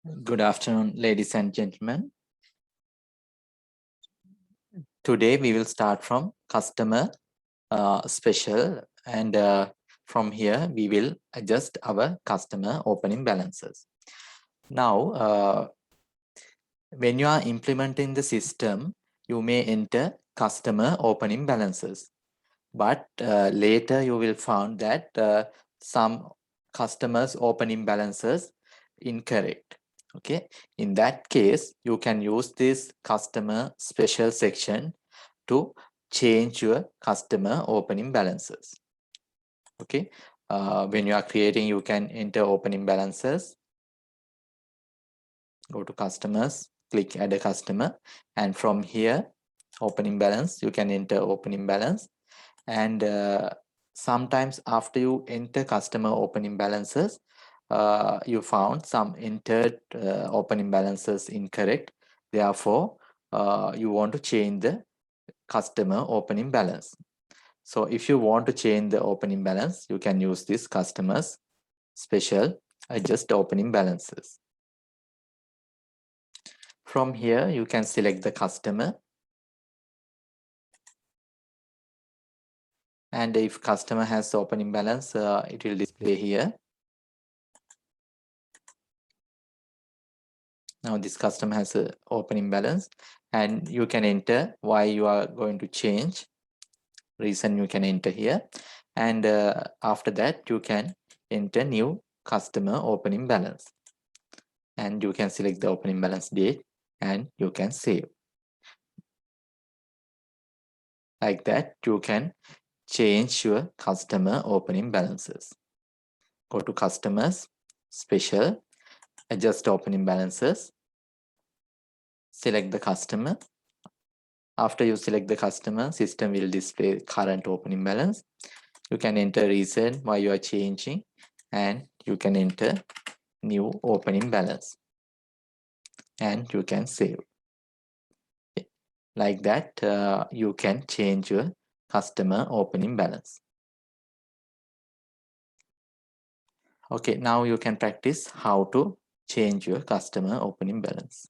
Good afternoon, ladies and gentlemen. Today we will start from customer special, and from here we will adjust our customer opening balances. Now, when you are implementing the system, you may enter customer opening balances, but later you will find that some customers opening balances incorrect. Okay, in that case, you can use this customer special section to change your customer opening balances. Okay, when you are creating, you can enter opening balances, go to customers, click add a customer, and from here, opening balance, you can enter opening balance. And sometimes after you enter customer opening balances, you found some entered opening balances incorrect. Therefore, you want to change the customer opening balance. So if you want to change the opening balance, you can use this customers special adjust opening balances. From here, you can select the customer. And if customer has the opening balance, it will display here. Now this customer has a opening balance, and you can enter why you are going to change. Reason you can enter here, and after that you can enter new customer opening balance, and you can select the opening balance date and you can save. Like that, you can change your customer opening balances. Go to customers, special, adjust opening balances, select the customer. After you select the customer, system will display current opening balance. You can enter reason why you are changing, and you can enter new opening balance, and you can save. Like that, you can change your customer opening balance. Okay, now you can practice how to change your customer opening balance.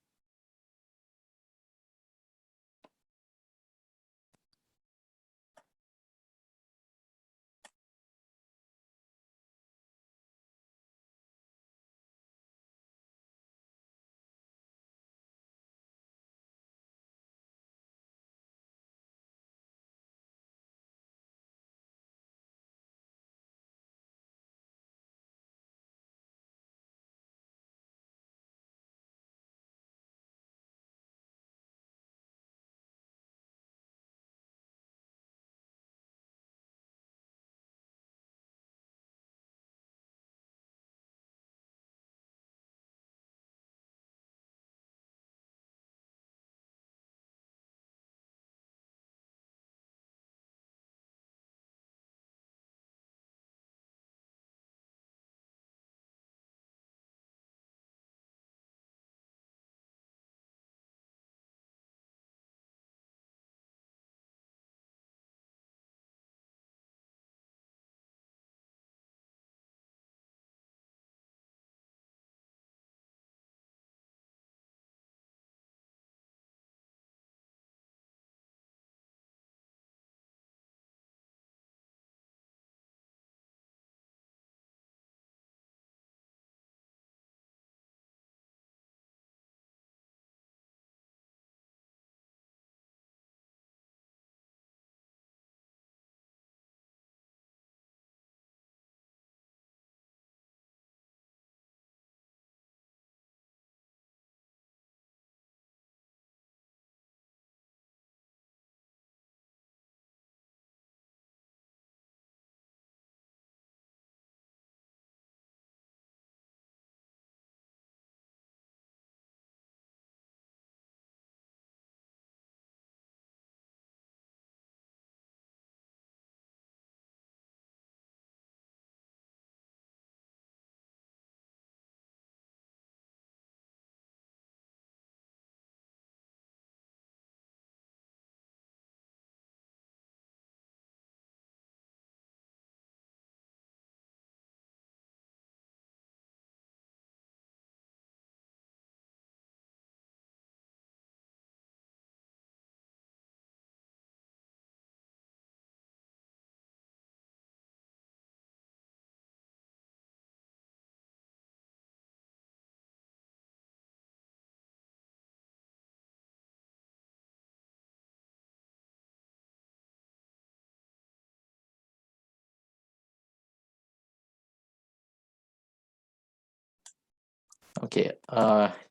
Okay,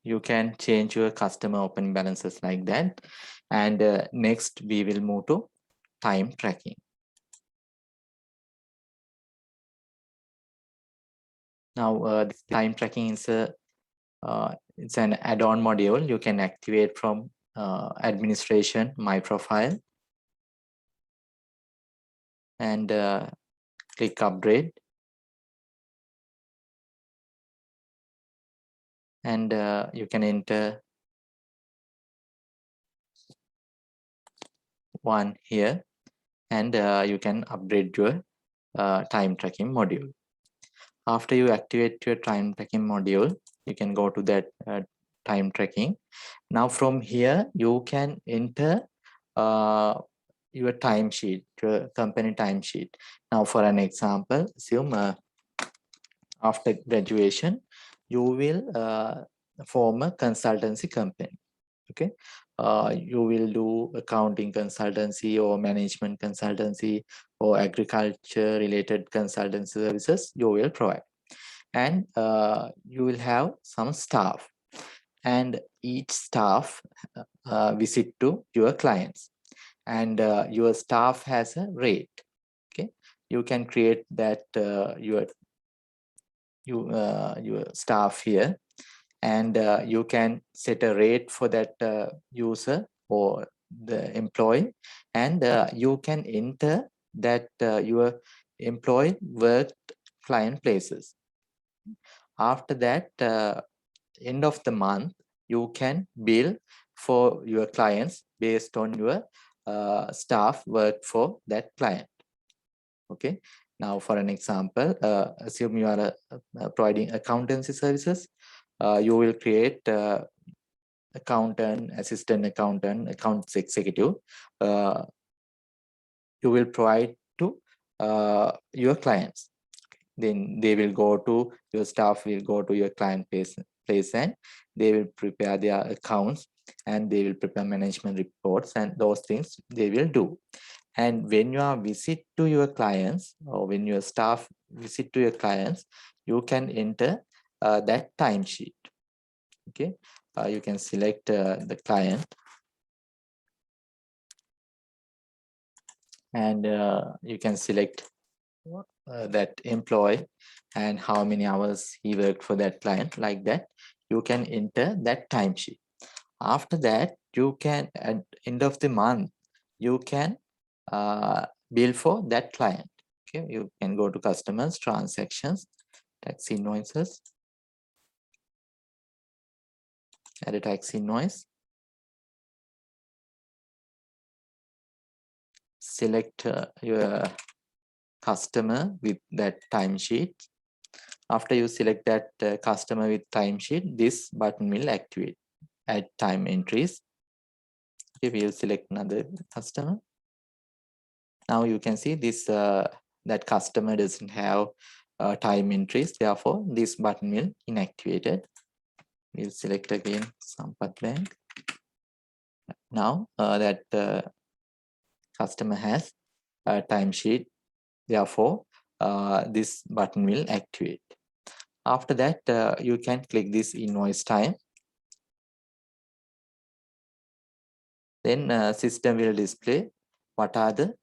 you can change your customer opening balances like that. And next we will move to time tracking. Now this time tracking is it's an add-on module you can activate from administration, my profile, and click upgrade. And you can enter one here, and you can upgrade your time tracking module. After you activate your time tracking module, you can go to that time tracking. Now from here, you can enter your timesheet, your company timesheet. Now for an example, assume after graduation, you will form a consultancy company. Okay, you will do accounting consultancy or management consultancy or agriculture related consultancy services you will provide. And you will have some staff, and each staff visit to your clients, and your staff has a rate. Okay, you can create that your staff here, and you can set a rate for that user or the employee, and you can enter that your employee worked client places. After that, end of the month, you can bill for your clients based on your staff work for that client. Okay, now for an example, assume you are providing accountancy services. You will create accountant, assistant accountant, accounts executive. You will provide to your clients. Then they will go to your staff will go to your client place, and they will prepare their accounts, and they will prepare management reports, and those things they will do. And when you are visit to your clients, or when your staff visit to your clients, you can enter that timesheet. Okay, you can select the client, and you can select that employee and how many hours he worked for that client. Like that, you can enter that timesheet. After that, you can, at end of the month, you can bill for that client. Okay, you can go to customers, transactions, tax invoices, add a tax invoice, select your customer with that timesheet. After you select that customer with timesheet, this button will activate. Add time entries. Okay, we will select another customer. Now you can see this that customer doesn't have time entries, therefore this button will inactivated. We'll select again Sampath Bank. Now that customer has a timesheet, therefore this button will activate. After that, you can click this invoice time. Then system will display what are the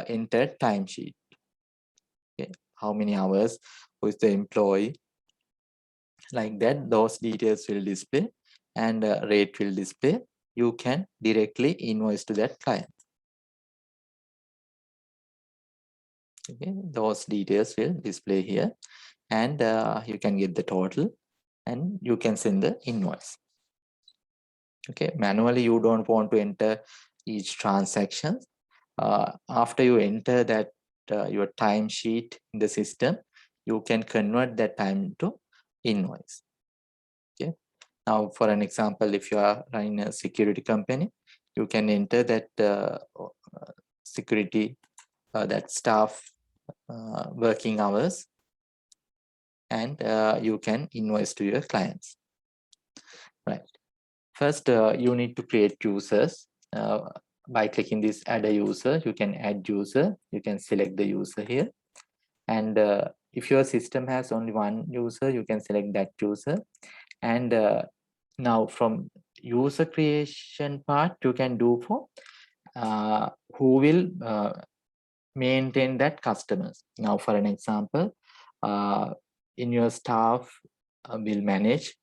entered timesheet. Okay, how many hours, who is the employee, like that. Those details will display, and rate will display. You can directly invoice to that client. Okay, those details will display here, and you can get the total, and you can send the invoice. Okay, manually you don't want to enter each transaction. After you enter that your timesheet in the system, you can convert that time to invoice. Okay, now for an example, if you are running a security company, you can enter that security that staff working hours, and you can invoice to your clients. Right, first you need to create users. By clicking this add a user, you can add user. You can select the user here, and if your system has only one user, you can select that user. And now from user creation part, you can do for who will maintain that customers. Now, for an example, in your staff will manage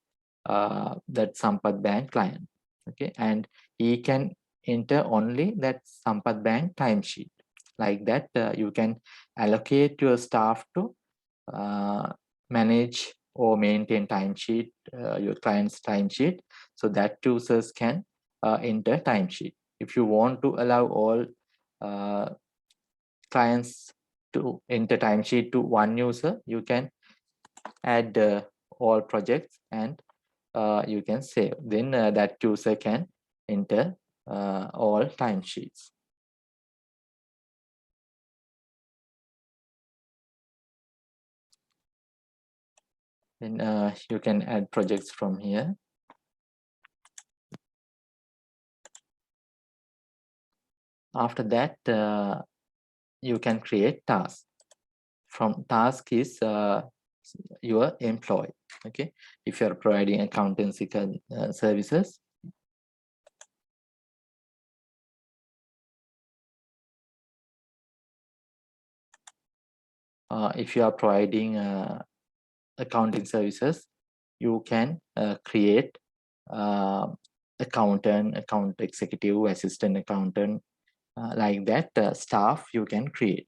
that Sampath Bank client, okay, and he can enter only that Sampath Bank timesheet. Like that, you can allocate your staff to manage or maintain timesheet, your client's timesheet, so that users can enter timesheet. If you want to allow all clients to enter timesheet to one user, you can add all projects and you can save. Then that user can enter all timesheets. Then you can add projects from here. After that, you can create tasks. From task is your employee. Okay, if you are providing accountancy services, if you are providing accounting services, you can create accountant, account executive, assistant accountant, like that staff you can create.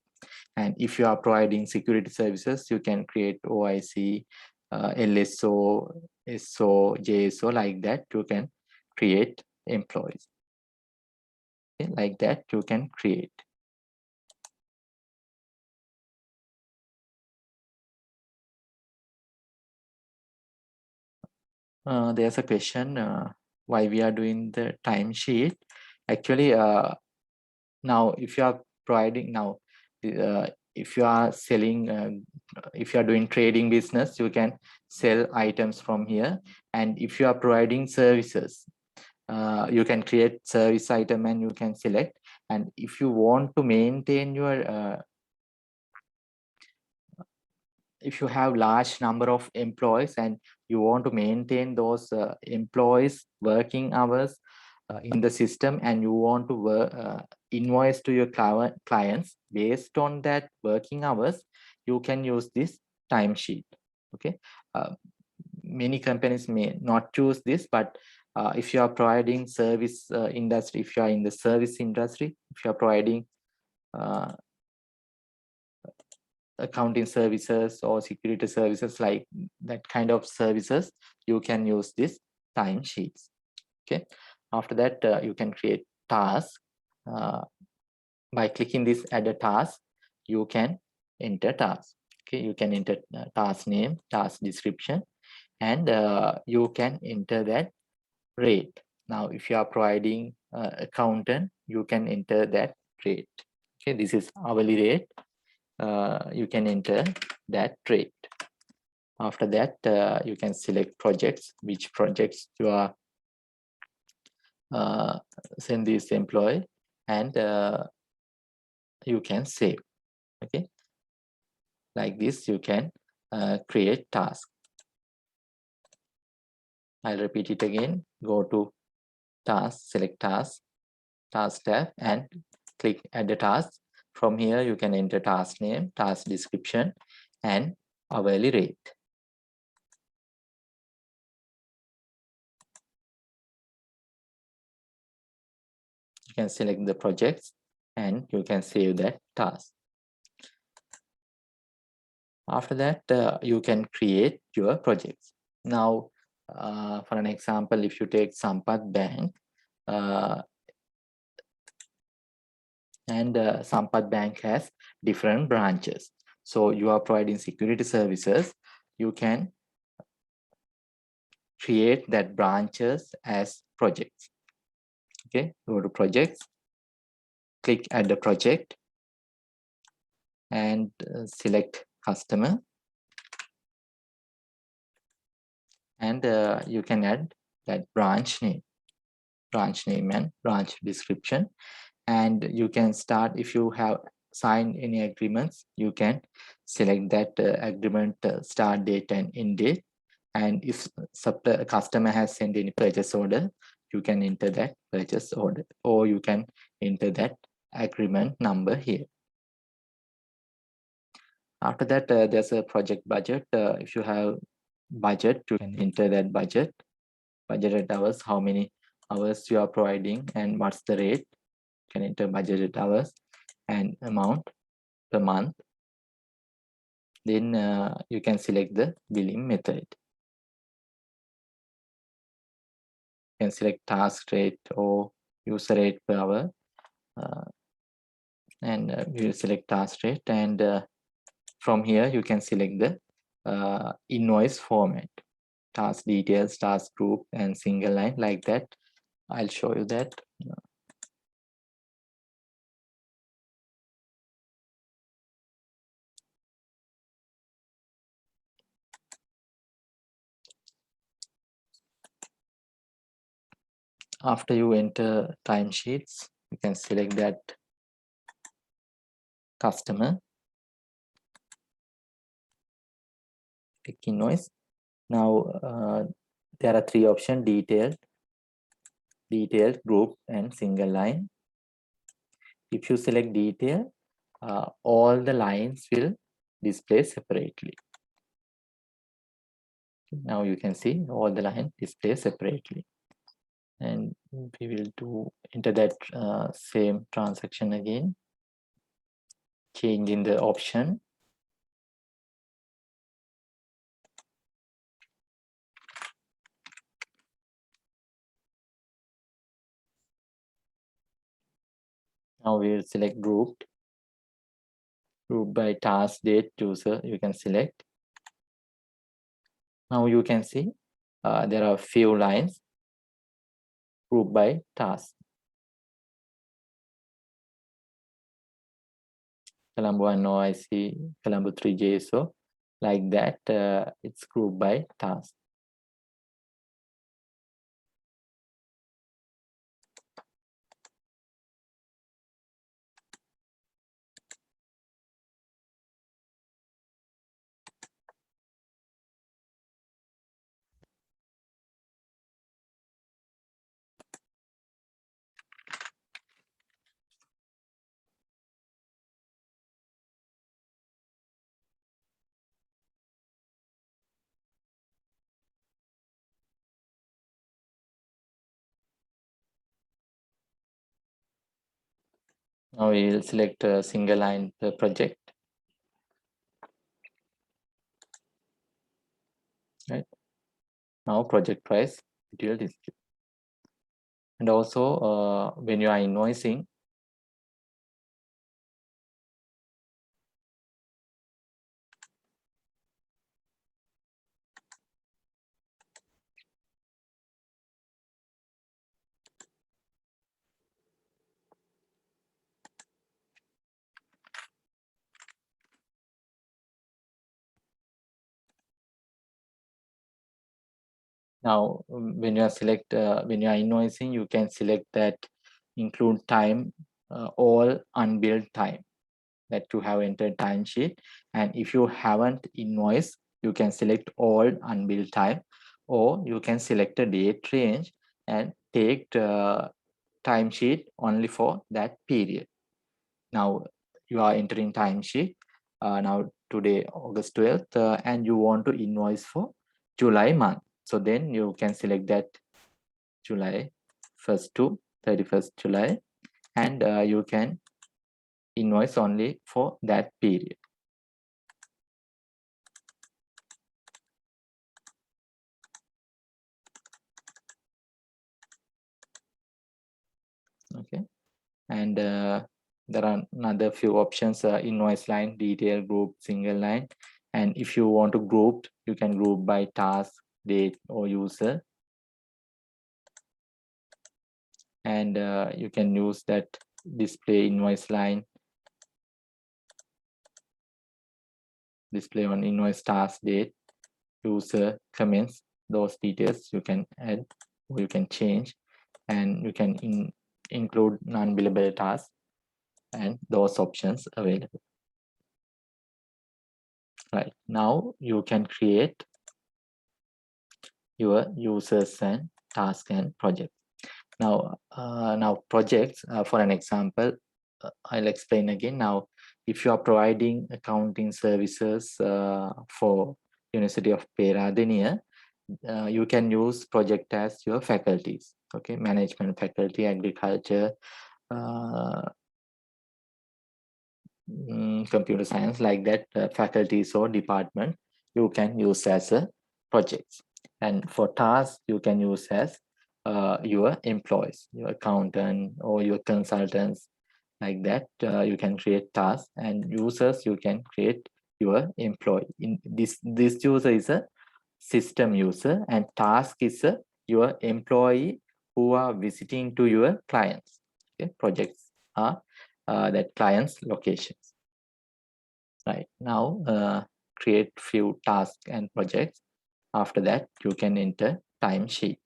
And if you are providing security services, you can create OIC, LSO, SO, JSO, like that you can create employees. Okay, like that you can create. There's a question why we are doing the timesheet. Actually, now if you are providing now, if you are selling, if you are doing trading business, you can sell items from here. And if you are providing services, you can create service item and you can select. And if you want to maintain your if you have large number of employees and you want to maintain those employees working hours in the system, and you want to invoice to your clients based on that working hours, you can use this timesheet. Okay, many companies may not choose this, but if you are providing service industry, if you are in the service industry, if you are providing accounting services or security services, like that kind of services, you can use this timesheets. Okay, after that you can create tasks. By clicking this add a task, you can enter task. Okay, you can enter task name, task description, and you can enter that rate. Now if you are providing accountant, you can enter that rate. Okay, this is hourly rate. You can enter that rate. After that, you can select projects, which projects you are send this employee, and you can save. Okay, like this you can create task. I'll repeat it again. Go to task, select task, task tab, and click add the task. From here you can enter task name, task description, and hourly rate. You can select the projects and you can save that task. After that, you can create your projects. Now, for an example, if you take Sampath Bank, and Sampath Bank has different branches. So you are providing security services, you can create that branches as projects. Okay, go to projects, click add the project, and select customer, and you can add that branch name and branch description. And you can start, if you have signed any agreements, you can select that agreement start date and end date, And if customer has sent any purchase order, you can enter that purchase order, or you can enter that agreement number here. After that, there's a project budget. If you have budget, you can enter that budgeted hours, how many hours you are providing and what's the rate. You can enter budgeted hours and amount per month. Then you can select the billing method. You can select task rate or user rate per hour, and we will select task rate, and from here you can select the invoice format, task details, task group, and single line, like that. I'll show you that. After you enter timesheets, you can select that customer, pick invoice. Now there are three options: detailed, group, and single line. If you select detail, all the lines will display separately. Now you can see all the lines display separately, and we will enter that same transaction again, changing the option. Now we will select group by task, date, user. You can select. Now you can see there are few lines grouped by task. Column 1 OIC, Column 3 JSO, like that. It's grouped by task. Now we will select a single line per project. Right. Now project price detail display. And also when you are invoicing, now when you are invoicing, you can select that include time, all unbilled time that you have entered timesheet. And if you haven't invoiced, you can select all unbilled time, or you can select a date range and take the timesheet only for that period. Now you are entering timesheet now today August 12th, and you want to invoice for July month. So then you can select that July 1st to 31st July, and you can invoice only for that period. Okay, and there are another few options: invoice line, detail, group, single line. And if you want to group, you can group by task, date, or user. And you can use that display invoice line, display on invoice, task, date, user, comments. Those details you can add or you can change, and you can include non-billable tasks, and those options available. Right, now you can create your users and tasks and projects. Now projects, for an example, I'll explain again. Now, if you are providing accounting services for University of Peradeniya, you can use project as your faculties. Okay, management faculty, agriculture, uh, computer science, like that, faculties or department you can use as a projects. And for tasks you can use as your employees, your accountant or your consultants, like that. You can create tasks, and users you can create your employee. In this user is a system user, and task is your employee who are visiting to your clients. Okay, projects are that client's locations. Right now, create few tasks and projects. After that, you can enter timesheet.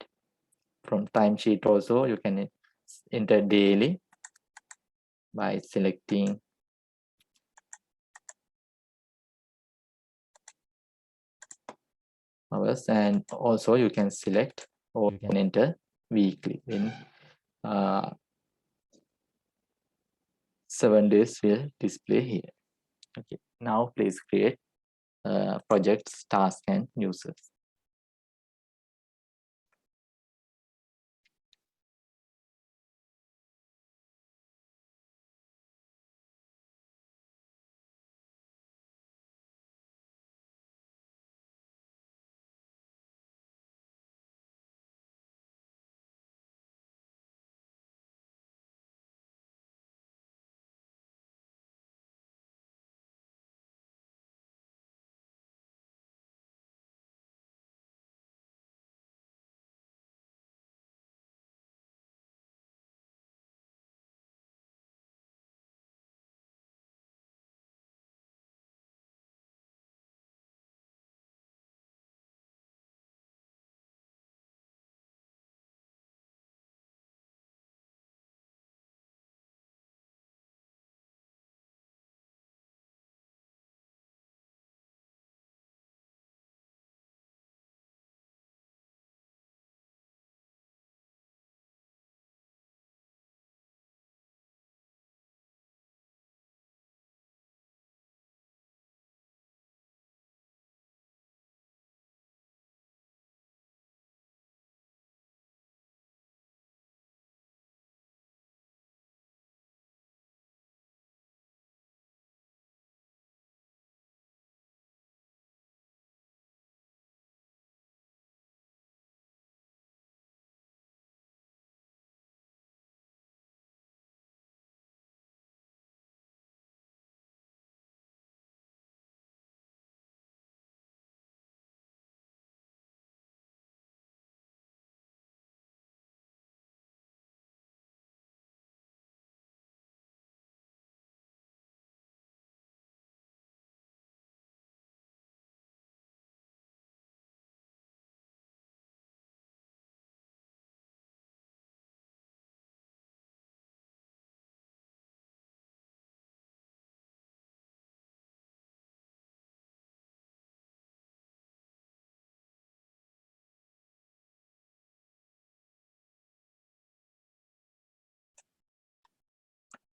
From timesheet also, you can enter daily by selecting hours, and also you can select or you can enter weekly. In 7 days will display here. Okay, now please create projects, tasks, and users.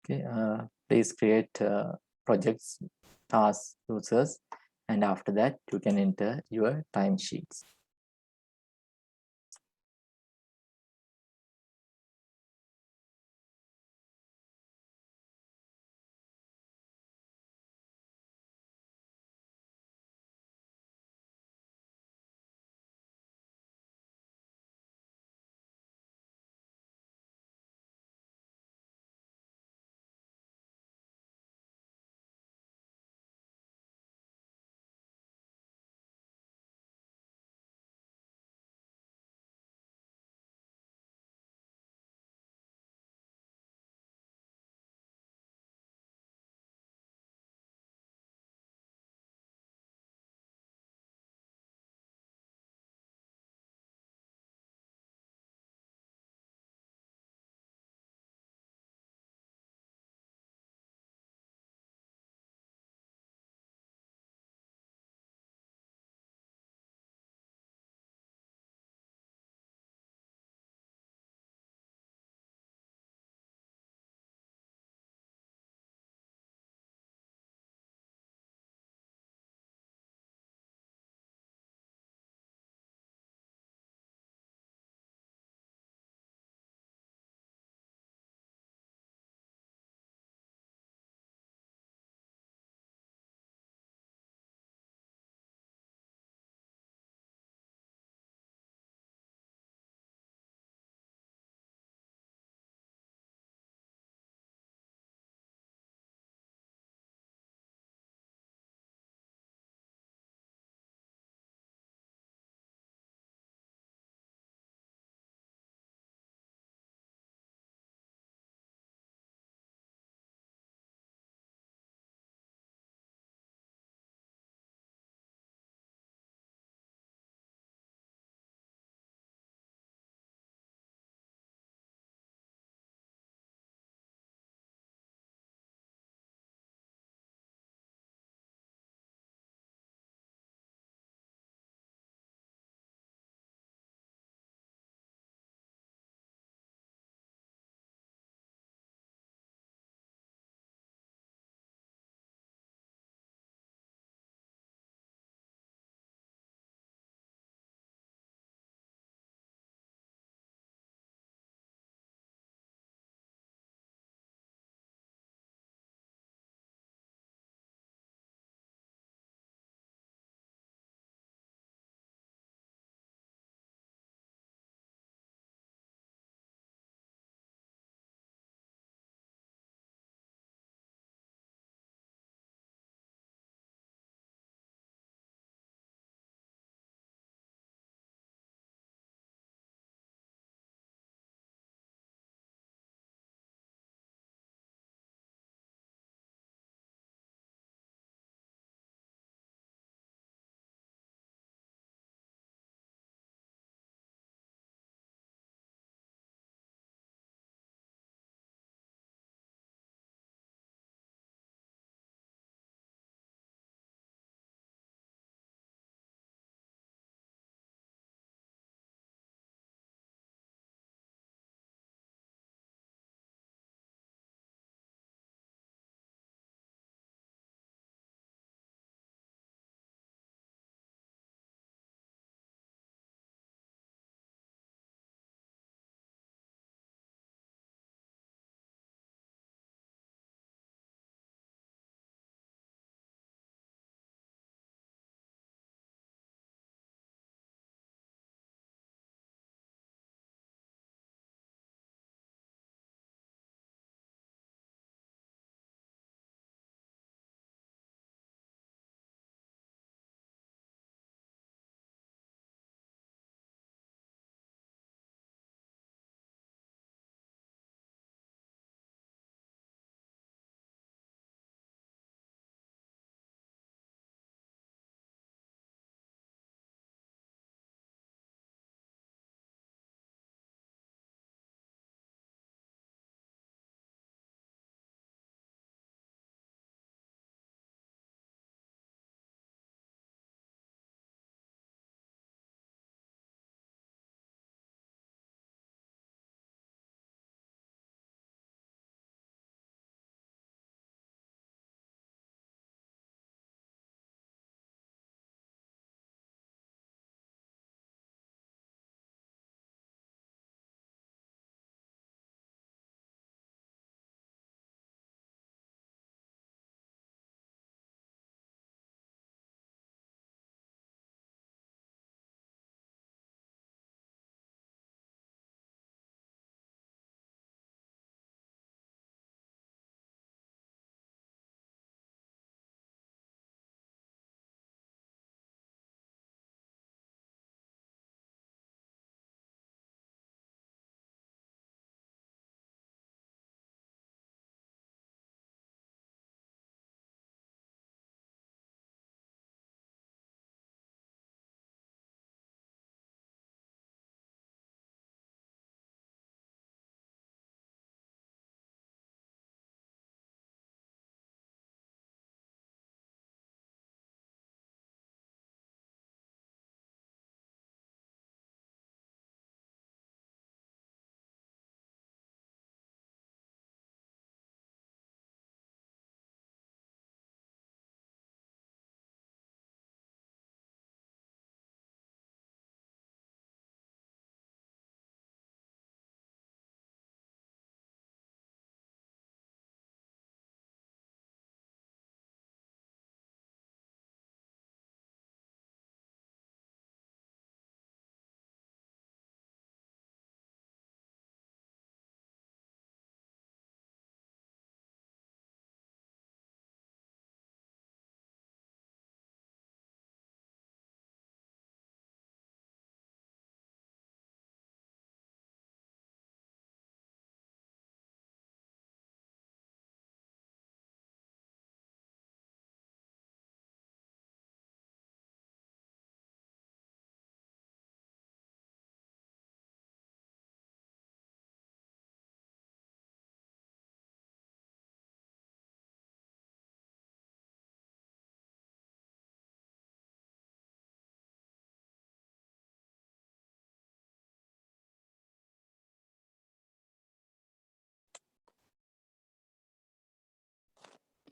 Okay, please create projects, tasks, users, and after that you can enter your timesheets.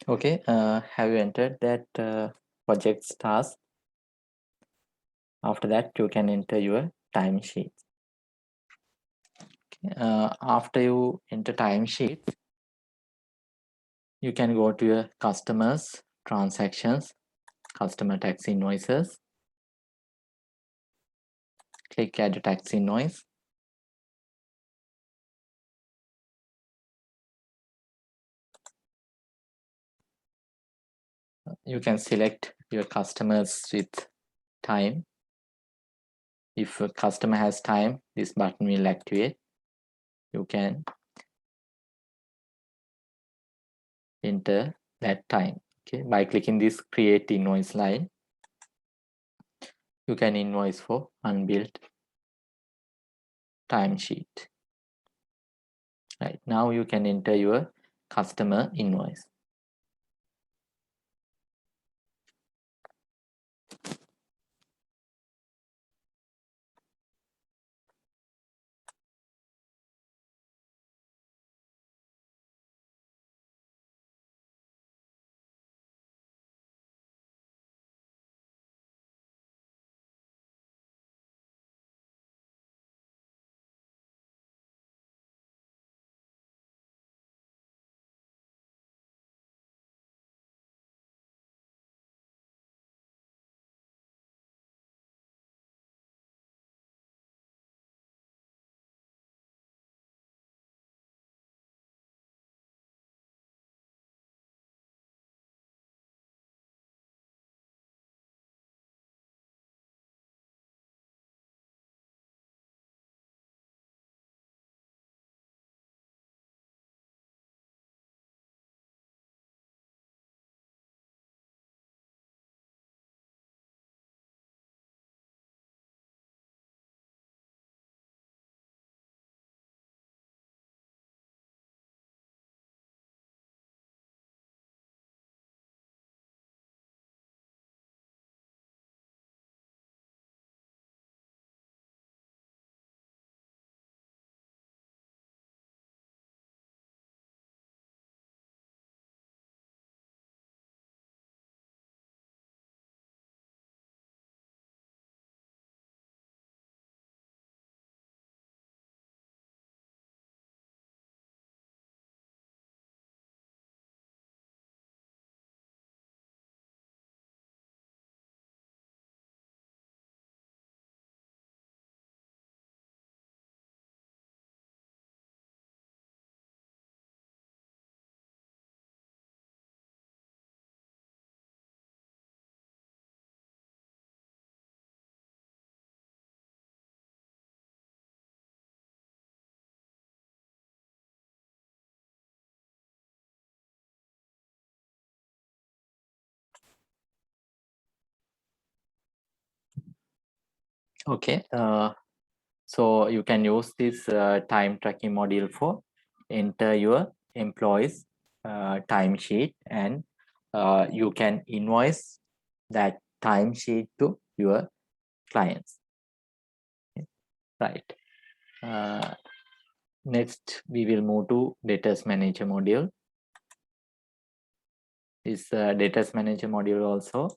Okay, have you entered that project's task? After that, you can enter your timesheet. After you enter timesheet, you can go to your customers, transactions, customer tax invoices. Click add a tax invoice. You can select your customers with time. If a customer has time, this button will activate. You can enter that time. Okay, by clicking this create invoice line, you can invoice for unbilled timesheet. Right now, you can enter your customer invoice. Okay, so you can use this time tracking module for enter your employees timesheet, and you can invoice that timesheet to your clients. Right. Next, we will move to Debtors Manager module. This Debtors Manager module also,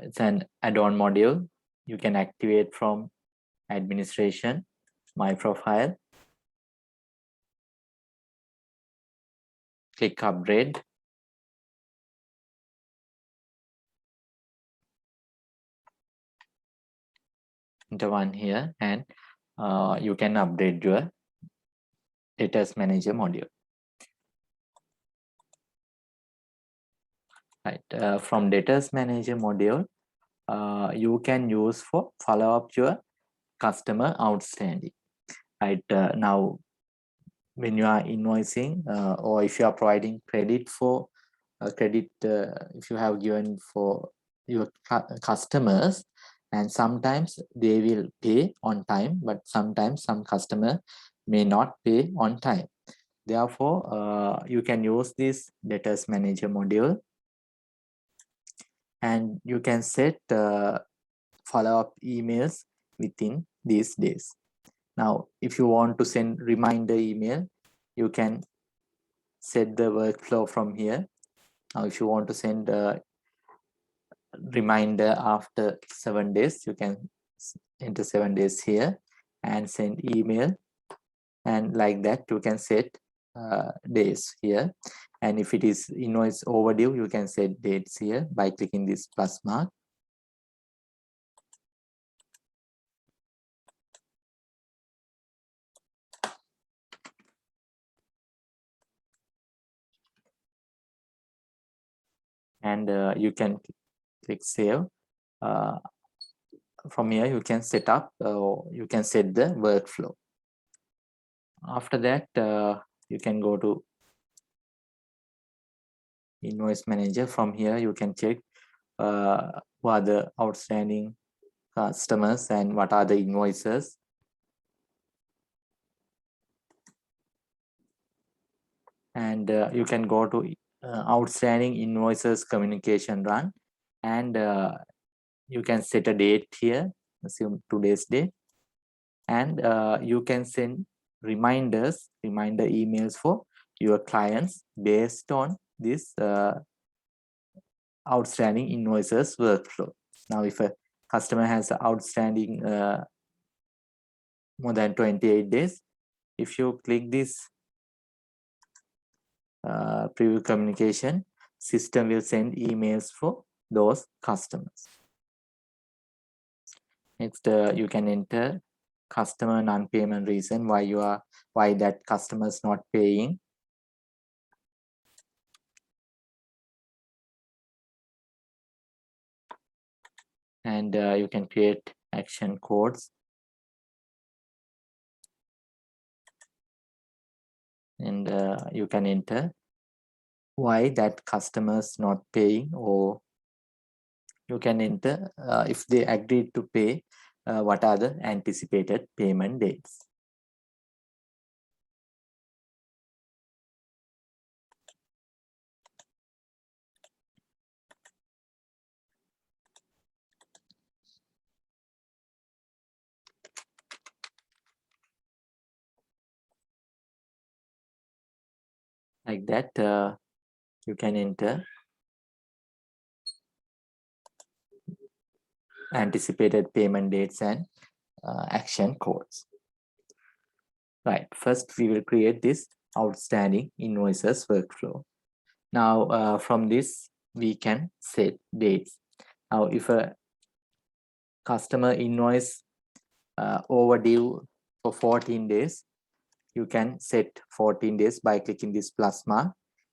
it's an add-on module. You can activate from administration, my profile, click upgrade. Enter one here, and you can upgrade your Debtors Manager module. Right. From Debtors Manager module, you can use for follow up your customer outstanding. Right. Now, when you are invoicing or if you are providing credit for credit, if you have given for your customers, and sometimes they will pay on time, but sometimes some customer may not pay on time. Therefore, you can use this Debtors Manager module, and you can set follow-up emails within these days. Now, if you want to send reminder email, you can set the workflow from here. Now if you want to send a reminder after 7 days, you can enter 7 days here and send email, and like that you can set days here. And if it is invoice overdue, you can set dates here by clicking this plus mark. And you can click save. From here you can set up, you can set the workflow. After that you can go to Invoice Manager. From here you can check who are the outstanding customers and what are the invoices. And you can go to outstanding invoices communication run, and you can set a date here, assume today's date, and you can send reminder emails for your clients based on this outstanding invoices workflow. Now if a customer has outstanding more than 28 days, if you click this preview communication, system will send emails for those customers. Next you can enter customer non-payment reason, why that customer is not paying. And you can create action codes, and you can enter why that customer is not paying, or you can enter if they agreed to pay, what are the anticipated payment dates. Like that you can enter anticipated payment dates and action codes. Right, first we will create this outstanding invoices workflow. Now from this we can set dates. Now if a customer invoice overdue for 14 days, you can set 14 days by clicking this plus mark,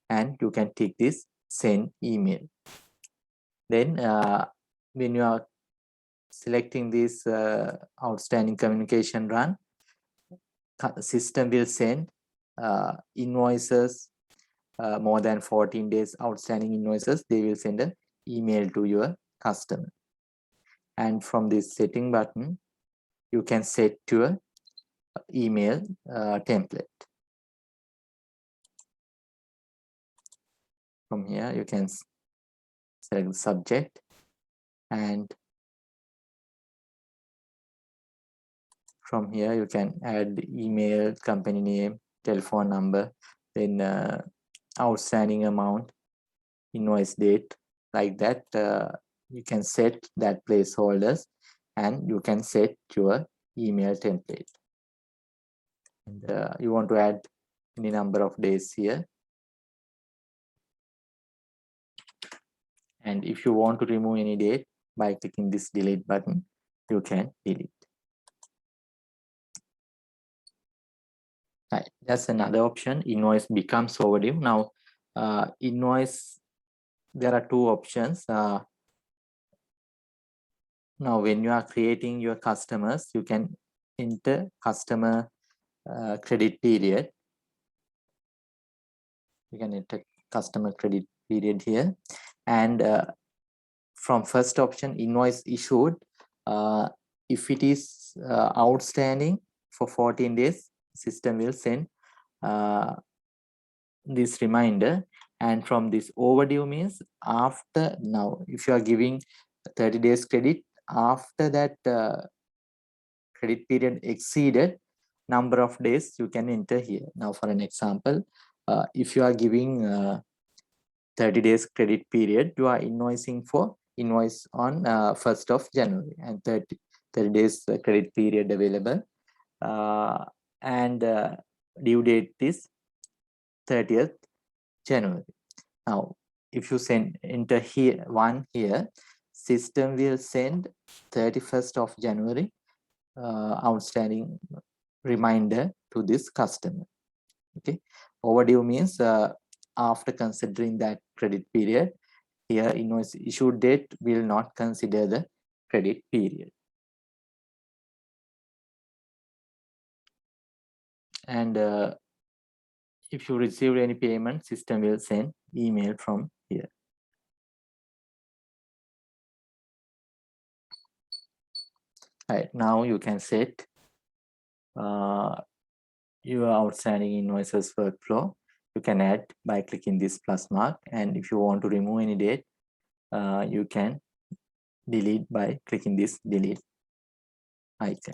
and you can tick this send email. Then when you are selecting this outstanding communication run, system will send invoices more than 14 days outstanding invoices. They will send an email to your customer, and from this setting button you can set your email template. From here you can select the subject, and from here you can add email, company name, telephone number, then outstanding amount, invoice date. Like that you can set that placeholders, and you can set your email template. And you want to add any number of days here, and if you want to remove any date, by clicking this delete button you can delete. Right, that's another option. Invoice becomes overdue. Now invoice, there are two options. Now when you are creating your customers, you can enter customer credit period. You can enter customer credit period here, and from first option, invoice issued, if it is outstanding for 14 days, system will send this reminder. And from this overdue means after, now if you are giving 30 days credit, after that credit period exceeded, number of days you can enter here. Now for an example, if you are giving 30 days credit period, you are invoicing for invoice on 1st of January, and 30 days credit period available, and due date is 30th January. Now, if you enter here here, system will send 31st of January outstanding reminder to this customer. Okay, overdue means after considering that credit period, here invoice issue date will not consider the credit period. And if you receive any payment, system will send email from here. Right, now you can set your outstanding invoices workflow. You can add by clicking this plus mark, and if you want to remove any date, you can delete by clicking this delete icon.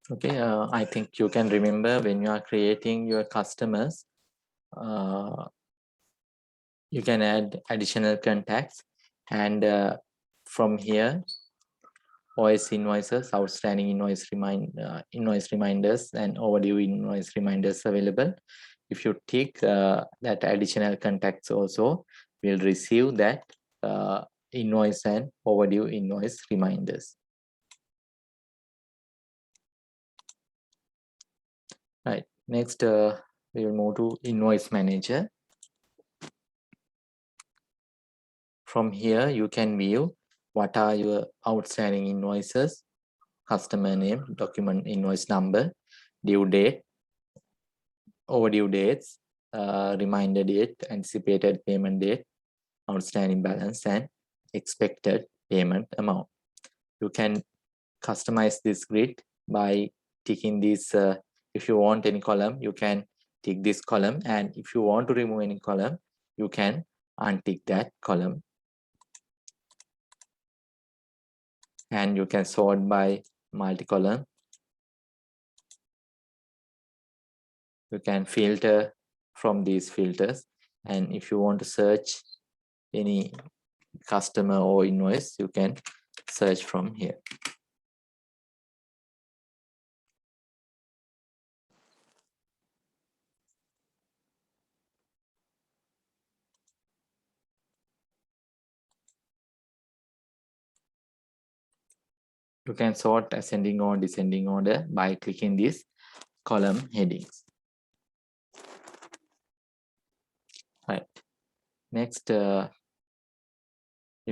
Okay, I think you can remember when you are creating your customers, uh, you can add additional contacts, and from here, OS invoices, outstanding invoice reminders, and overdue invoice reminders available. If you tick that additional contacts also, will receive that invoice and overdue invoice reminders. Right. Next, we will move to Invoice Manager. From here, you can view what are your outstanding invoices, customer name, document invoice number, due date, overdue dates, reminder date, anticipated payment date, outstanding balance, and expected payment amount. You can customize this grid by ticking this. If you want any column, you can tick this column, and if you want to remove any column, you can untick that column. And you can sort by multi-column. You can filter from these filters, and if you want to search any customer or invoice, you can search from here. You can sort ascending or descending order by clicking these column headings. Right. Next, we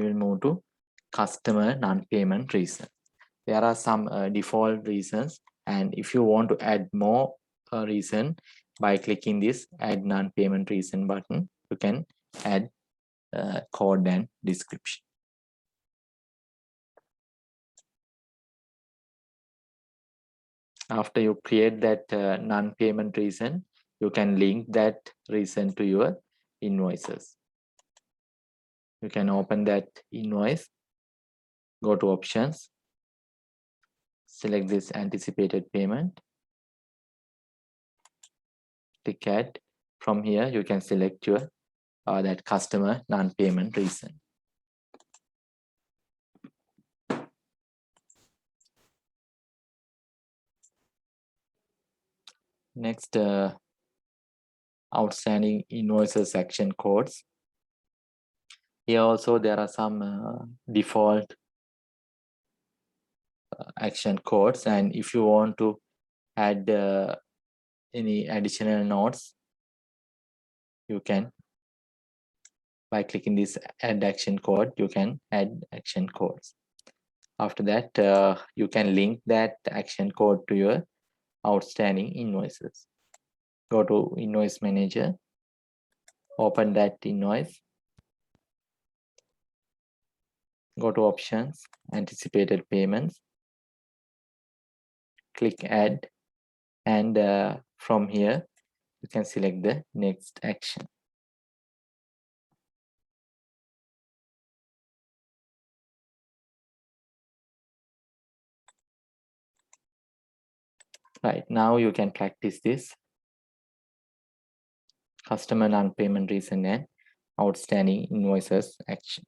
will move to customer non-payment reason. There are some default reasons, and if you want to add more reason, by clicking this add non-payment reason button, you can add code and description. After you create that non-payment reason, you can link that reason to your invoices. You can open that invoice, go to options, select this anticipated payment, click add. From here, you can select your that customer non-payment reason. Next, outstanding invoices action codes. Here also there are some default action codes, and if you want to add any additional notes, you can, by clicking this add action code, you can add action codes. After that, you can link that action code to your outstanding invoices. Go to Invoice Manager, open that invoice, go to options, anticipated payments, click add, and from here you can select the next action. Right, now you can practice this customer non-payment reason and outstanding invoices action.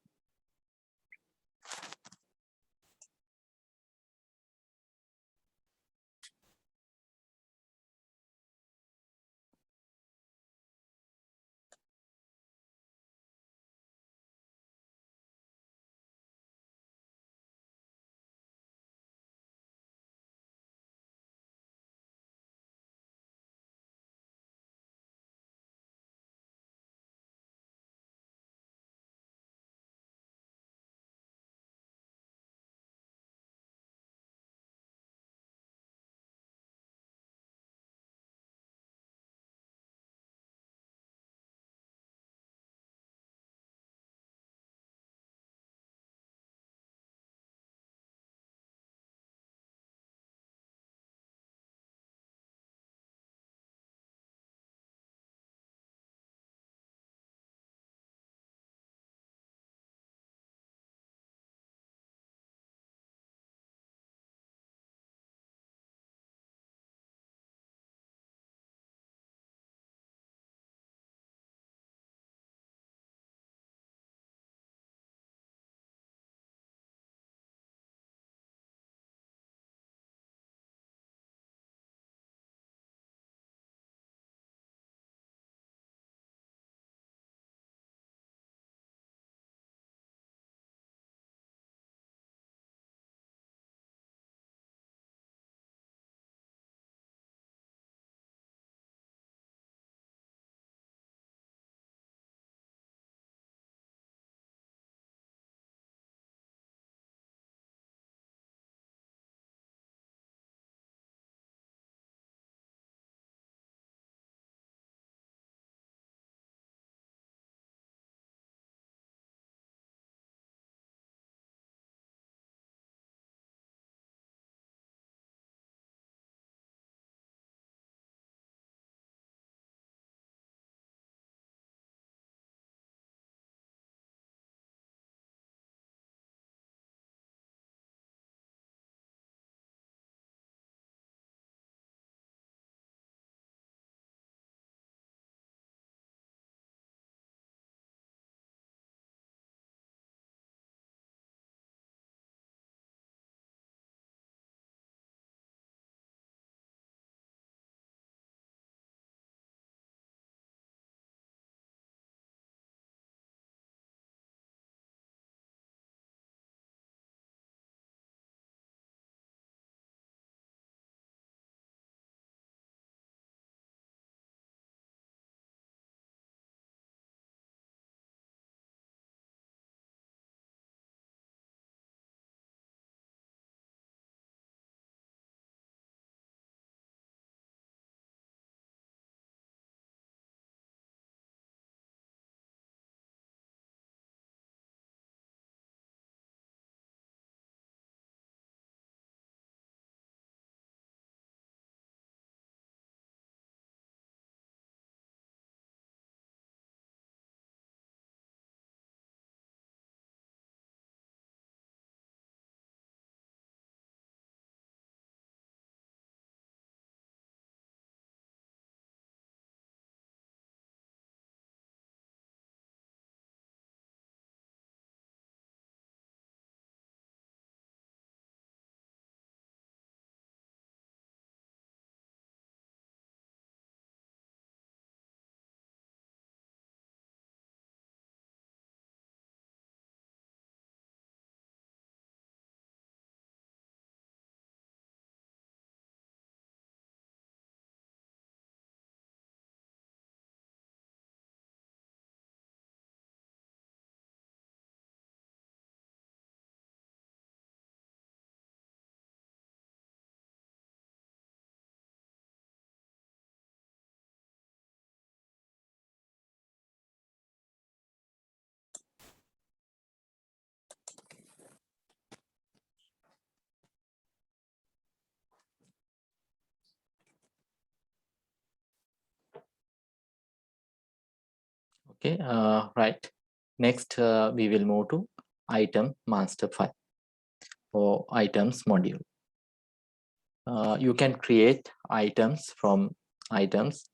Okay, right. Next, we will move to item master file or items module. You can create items from items.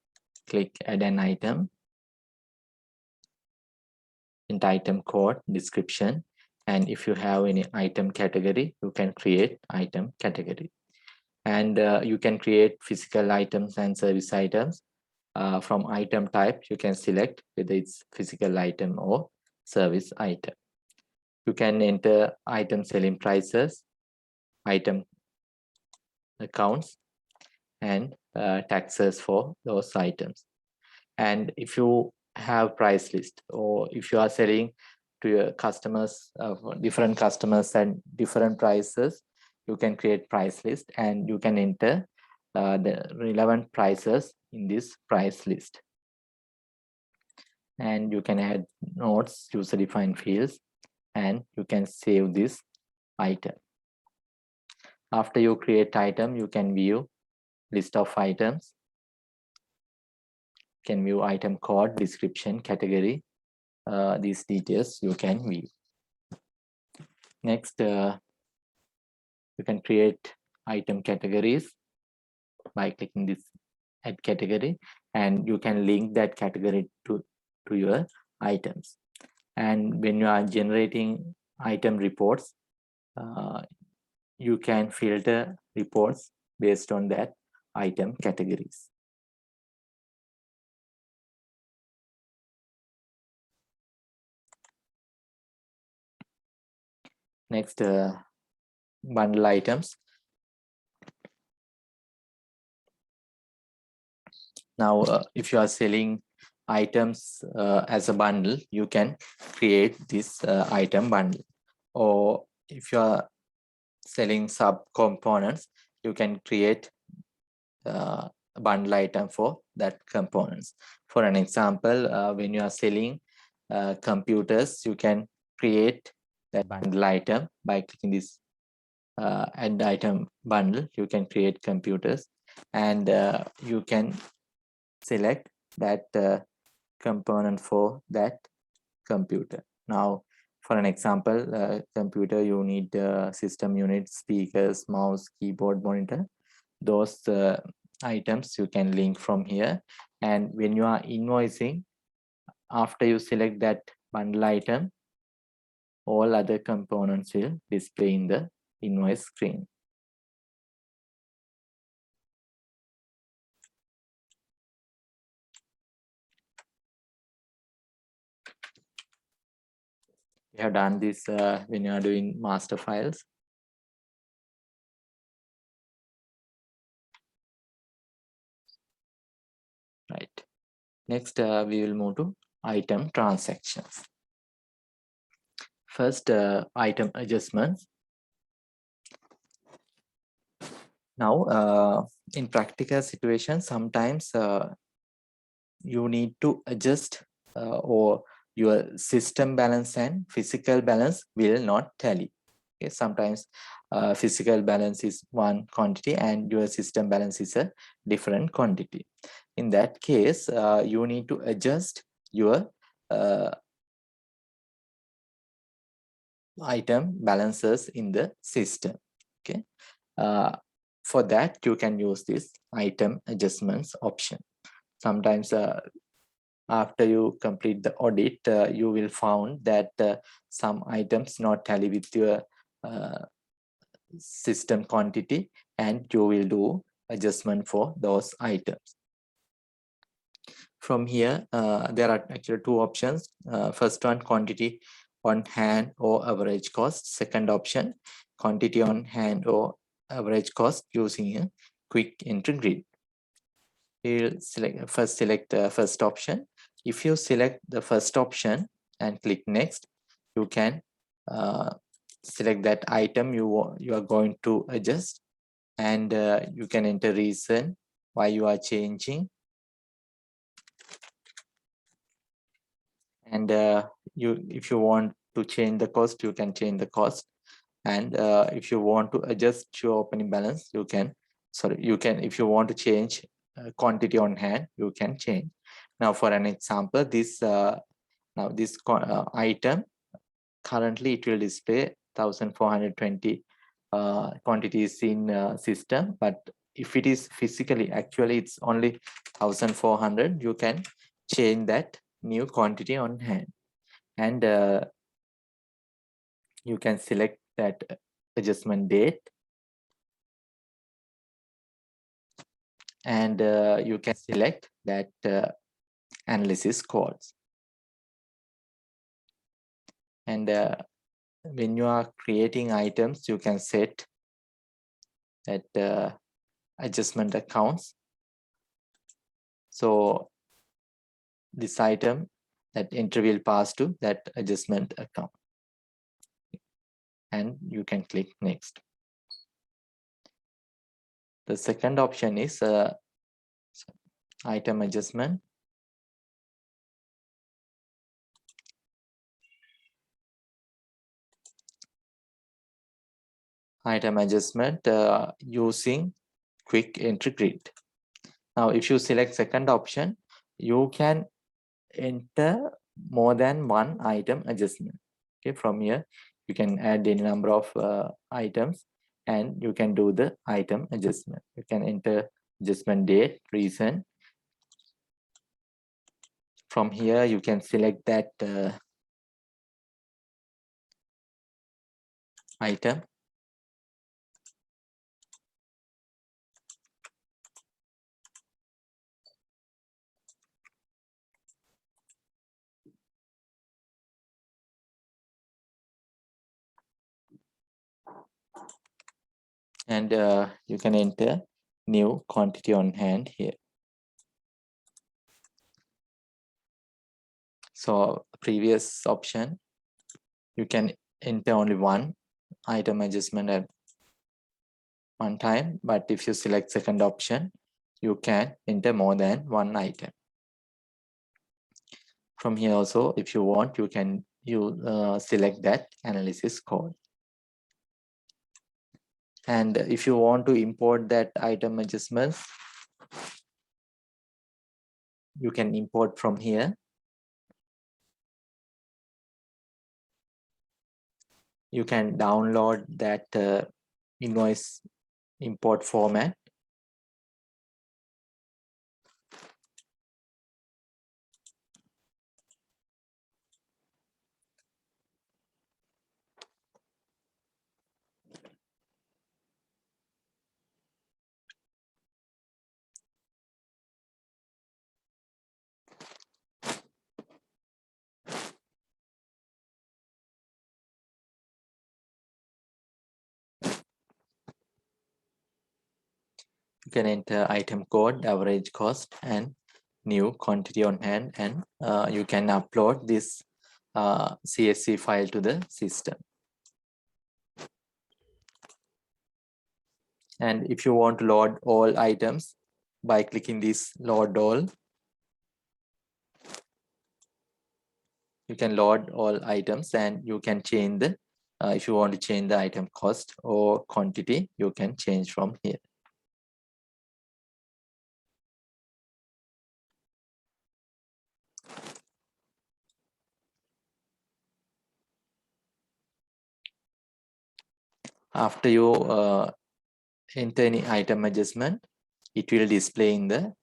Click add an item, enter item code, description, and if you have any item category, you can create item category. And you can create physical items and service items. From item type, you can select whether it's physical item or service item. You can enter item selling prices, item accounts, and taxes for those items. And if you have price list, or if you are selling to your customers, different customers and different prices, you can create price list and you can enter the relevant prices in this price list. And you can add notes, user defined fields, and you can save this item. After you create item, you can view list of items, can view item code, description, category. These details you can view. Next, you can create item categories by clicking this add category, and you can link that category to your items. And when you are generating item reports, you can filter reports based on that item categories. Next, bundle items. Now, if you are selling items as a bundle, you can create this item bundle. Or if you are selling sub components, you can create a bundle item for that components. For an example, when you are selling computers, you can create that bundle item by clicking this add item bundle. You can create computers, and you can select that component for that computer. Now, for an example, computer, you need system unit, speakers, mouse, keyboard, monitor. Those items you can link from here. And when you are invoicing, after you select that bundle item, all other components will display in the invoice screen. We have done this when you are doing Masterfiles. Right. Next, we will move to item transactions. First, item adjustments. Now, in practical situations, sometimes you need to adjust or your system balance and physical balance will not tally. Okay, sometimes physical balance is one quantity and your system balance is a different quantity. In that case, you need to adjust your item balances in the system. Okay, for that you can use this item adjustments option. Sometimes after you complete the audit, you will found that some items not tally with your system quantity, and you will do adjustment for those items. From here, there are actually two options. First one, quantity on hand or average cost. Second option, quantity on hand or average cost using a quick entry grid. We'll select first option. If you select the first option and click next, you can select that item you are going to adjust, and you can enter reason why you are changing, and if you want to change the cost, you can change the cost, and if you want to adjust your opening balance, you can if you want to change quantity on hand, you can change. Now, for an example, this Now this item, currently it will display 1420 quantities in system, but if it is physically, actually it's only 1400, you can change that new quantity on hand, and you can select that adjustment date, and you can select that analysis codes. And when you are creating items, you can set that adjustment accounts. So this item, that entry will pass to that adjustment account, and you can click next. The second option is item adjustment. Item adjustment using quick entry grid. Now, if you select second option, you can enter more than one item adjustment. Okay, from here you can add any number of items, and you can do the item adjustment. You can enter adjustment date, reason. From here you can select that item, and you can enter new quantity on hand here. So previous option, you can enter only one item adjustment at one time, but if you select second option, you can enter more than one item. From here also, if you want, you can select that analysis code. And if you want to import that item adjustment, you can import from here. You can download that invoice import format. You can enter item code, average cost, and new quantity on hand, and you can upload this CSV file to the system. And if you want to load all items, by clicking this load all, you can load all items, and you can change the if you want to change the item cost or quantity, you can change from here. After you enter any item adjustment, it will display in the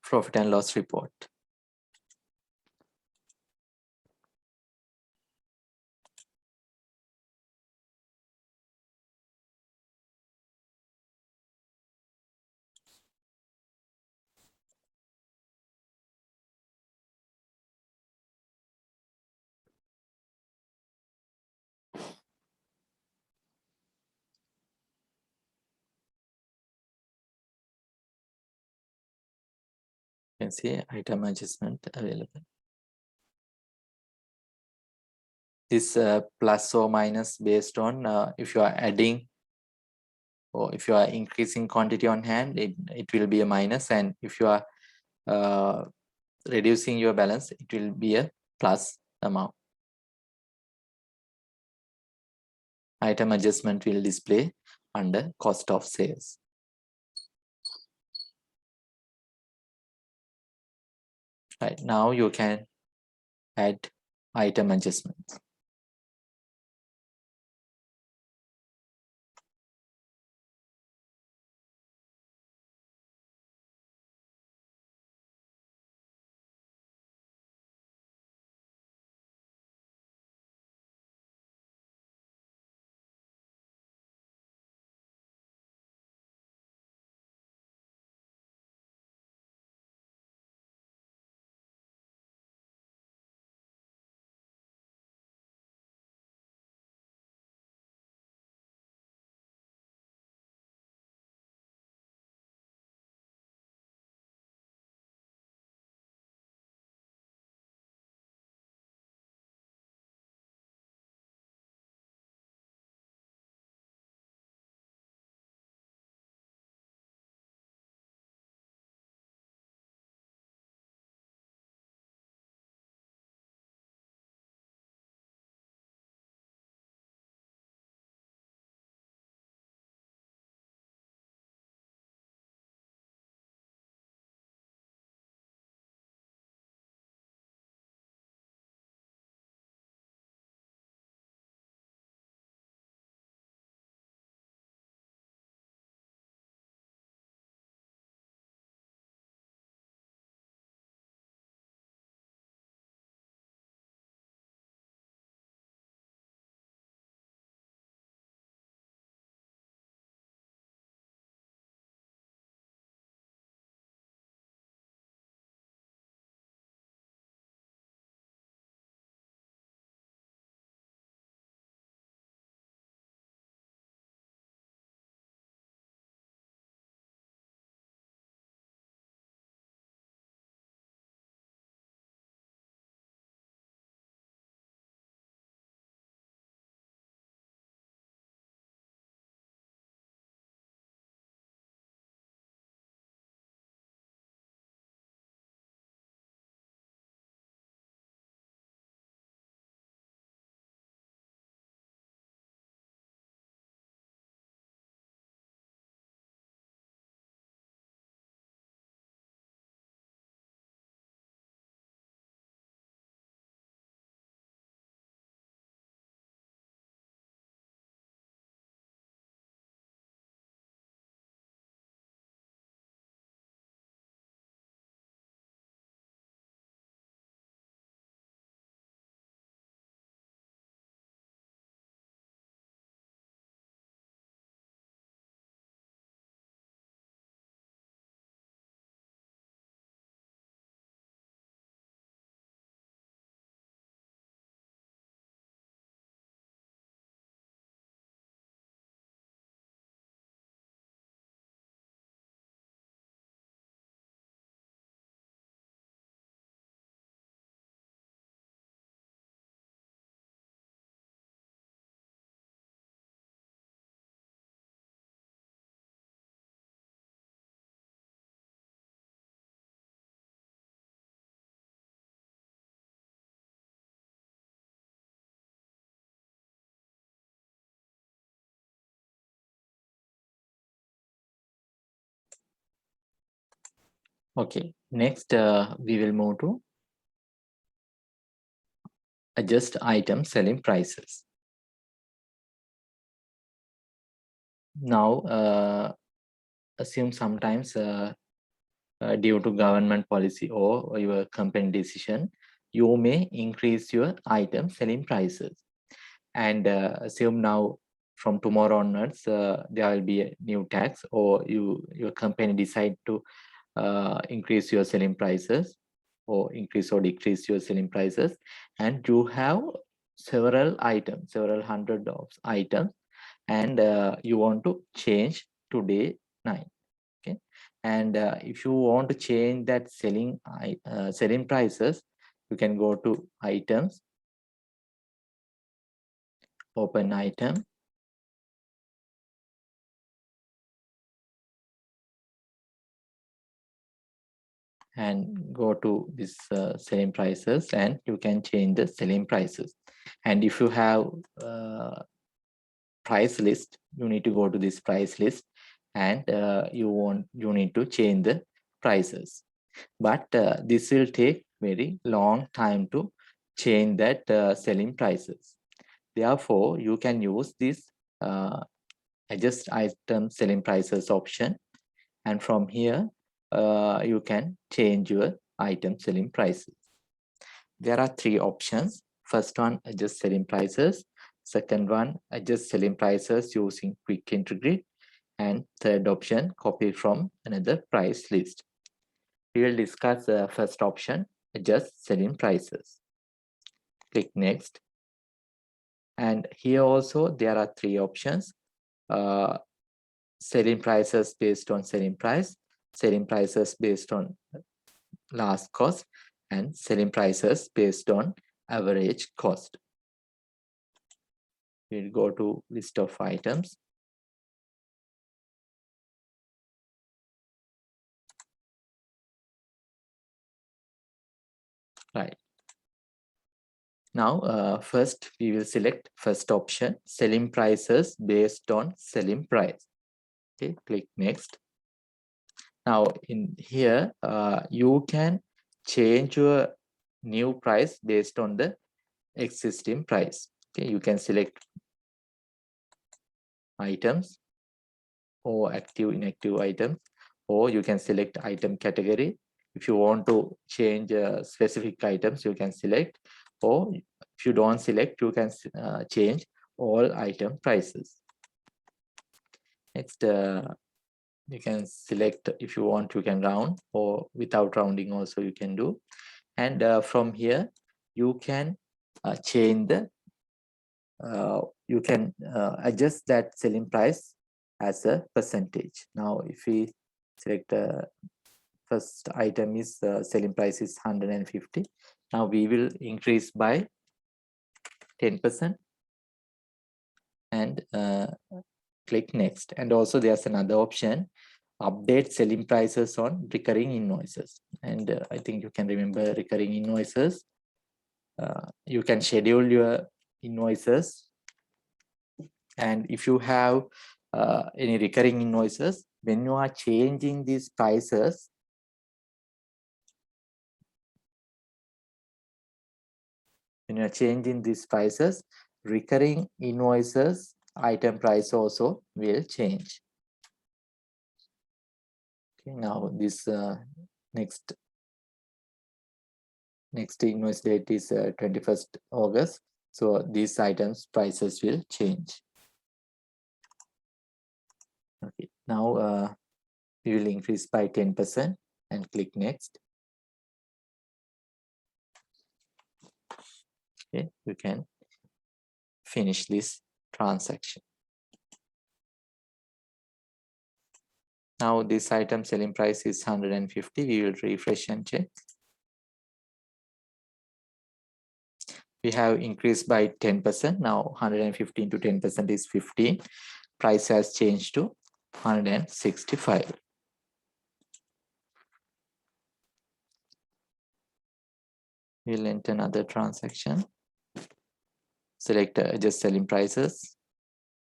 profit and loss report. You can see item adjustment available. This plus or minus based on if you are adding or if you are increasing quantity on hand, it will be a minus, and if you are reducing your balance, it will be a plus amount. Item adjustment will display under cost of sales. Right now you can add item adjustments. Okay, next we will move to adjust item selling prices. Now, assume sometimes due to government policy or your company decision, you may increase your item selling prices. And assume now from tomorrow onwards, there will be a new tax, or your company decide to increase your selling prices, or increase or decrease your selling prices, and you have several items, several hundred of items, and you want to change today 9. Okay, and if you want to change that selling prices, you can go to items, open item, and go to this selling prices, and you can change the selling prices. And if you have price list, you need to go to this price list, and you need to change the prices. But this will take very long time to change that selling prices. Therefore, you can use this adjust item selling prices option, and from here you can change your item selling prices. There are three options. First one, adjust selling prices. Second one, adjust selling prices using quick entry grid. And third option, copy from another price list. We will discuss the first option, adjust selling prices. Click next. And here also there are three options. Selling prices based on selling price, selling prices based on last cost, and selling prices based on average cost. We'll go to list of items. Right. Now, first we will select first option, selling prices based on selling price. Okay, click next. Now in here, you can change your new price based on the existing price. Okay, you can select items or active, inactive items, or you can select item category. If you want to change specific items, you can select, or if you don't select, you can change all item prices. Next, you can select, if you want, you can round, or without rounding also you can do. And from here, you can change the, you can adjust that selling price as a percentage. Now, if we select first item is selling price is 150. Now we will increase by 10% and click next. And also there's another option, update selling prices on recurring invoices. And I think you can remember recurring invoices. You can schedule your invoices, and if you have any recurring invoices, when you are changing these prices, recurring invoices item price also will change. Okay, now this next invoice date is 21st August. So these items prices will change. Okay, now we will increase by 10% and click next. Okay, you can finish this transaction. Now this item selling price is 150. We will refresh and check. We have increased by 10%. Now 115 to 10% is 15. Price has changed to 165. We'll enter another transaction. Select adjust selling prices.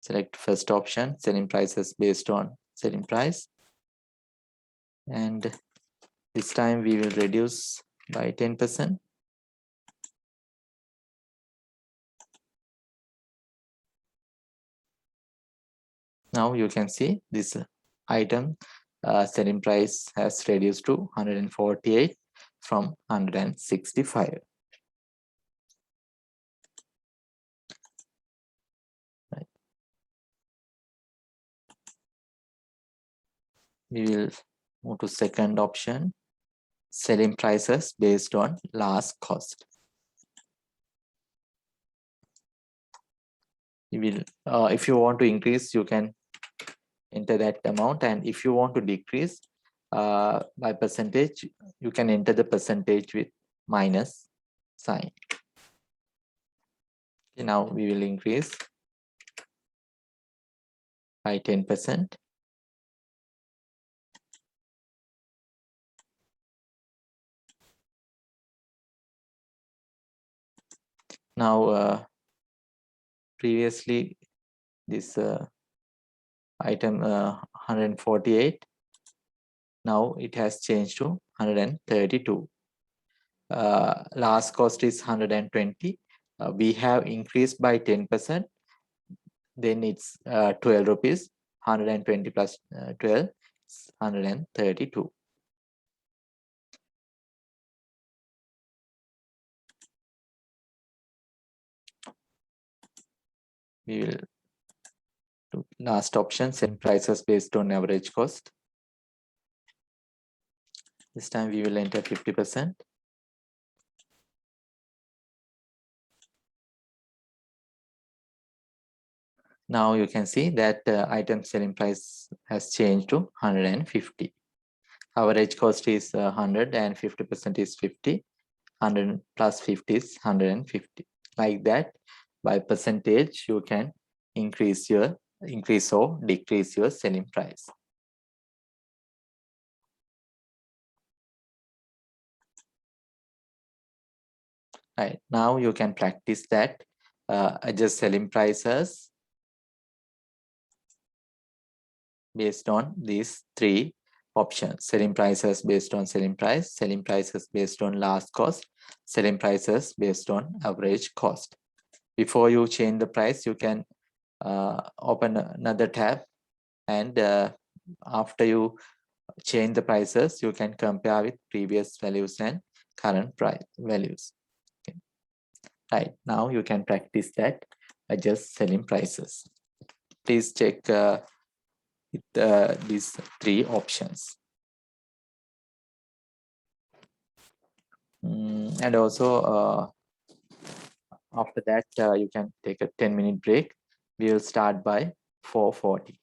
Select first option, selling prices based on selling price. And this time we will reduce by 10%. Now you can see this item selling price has reduced to 148 from 165. Right. We will move to second option, selling prices based on last cost. You will, if you want to increase, you can enter that amount, and if you want to decrease by percentage, you can enter the percentage with minus sign. Okay, now we will increase by 10%. Now previously this item 148, now it has changed to 132. last cost is 120. We have increased by 10%. Then it's 12 rupees. 120 plus 12 is 132. We will do last option, selling prices based on average cost. This time we will enter 50%. Now you can see that item selling price has changed to 150. Average cost is 100 and 50% is 50. 100 plus 50 is 150. Like that, by percentage, you can increase or decrease your selling price. Right, now you can practice that. Adjust selling prices based on these three options: selling prices based on selling prices based on last cost, selling prices based on average cost. Before you change the price, you can open another tab, and after you change the prices, you can compare with previous values and current price values. Okay. Right, now you can practice that, adjust selling prices. Please check with these three options. And also after that, you can take a 10-minute break. We will start by 4:40.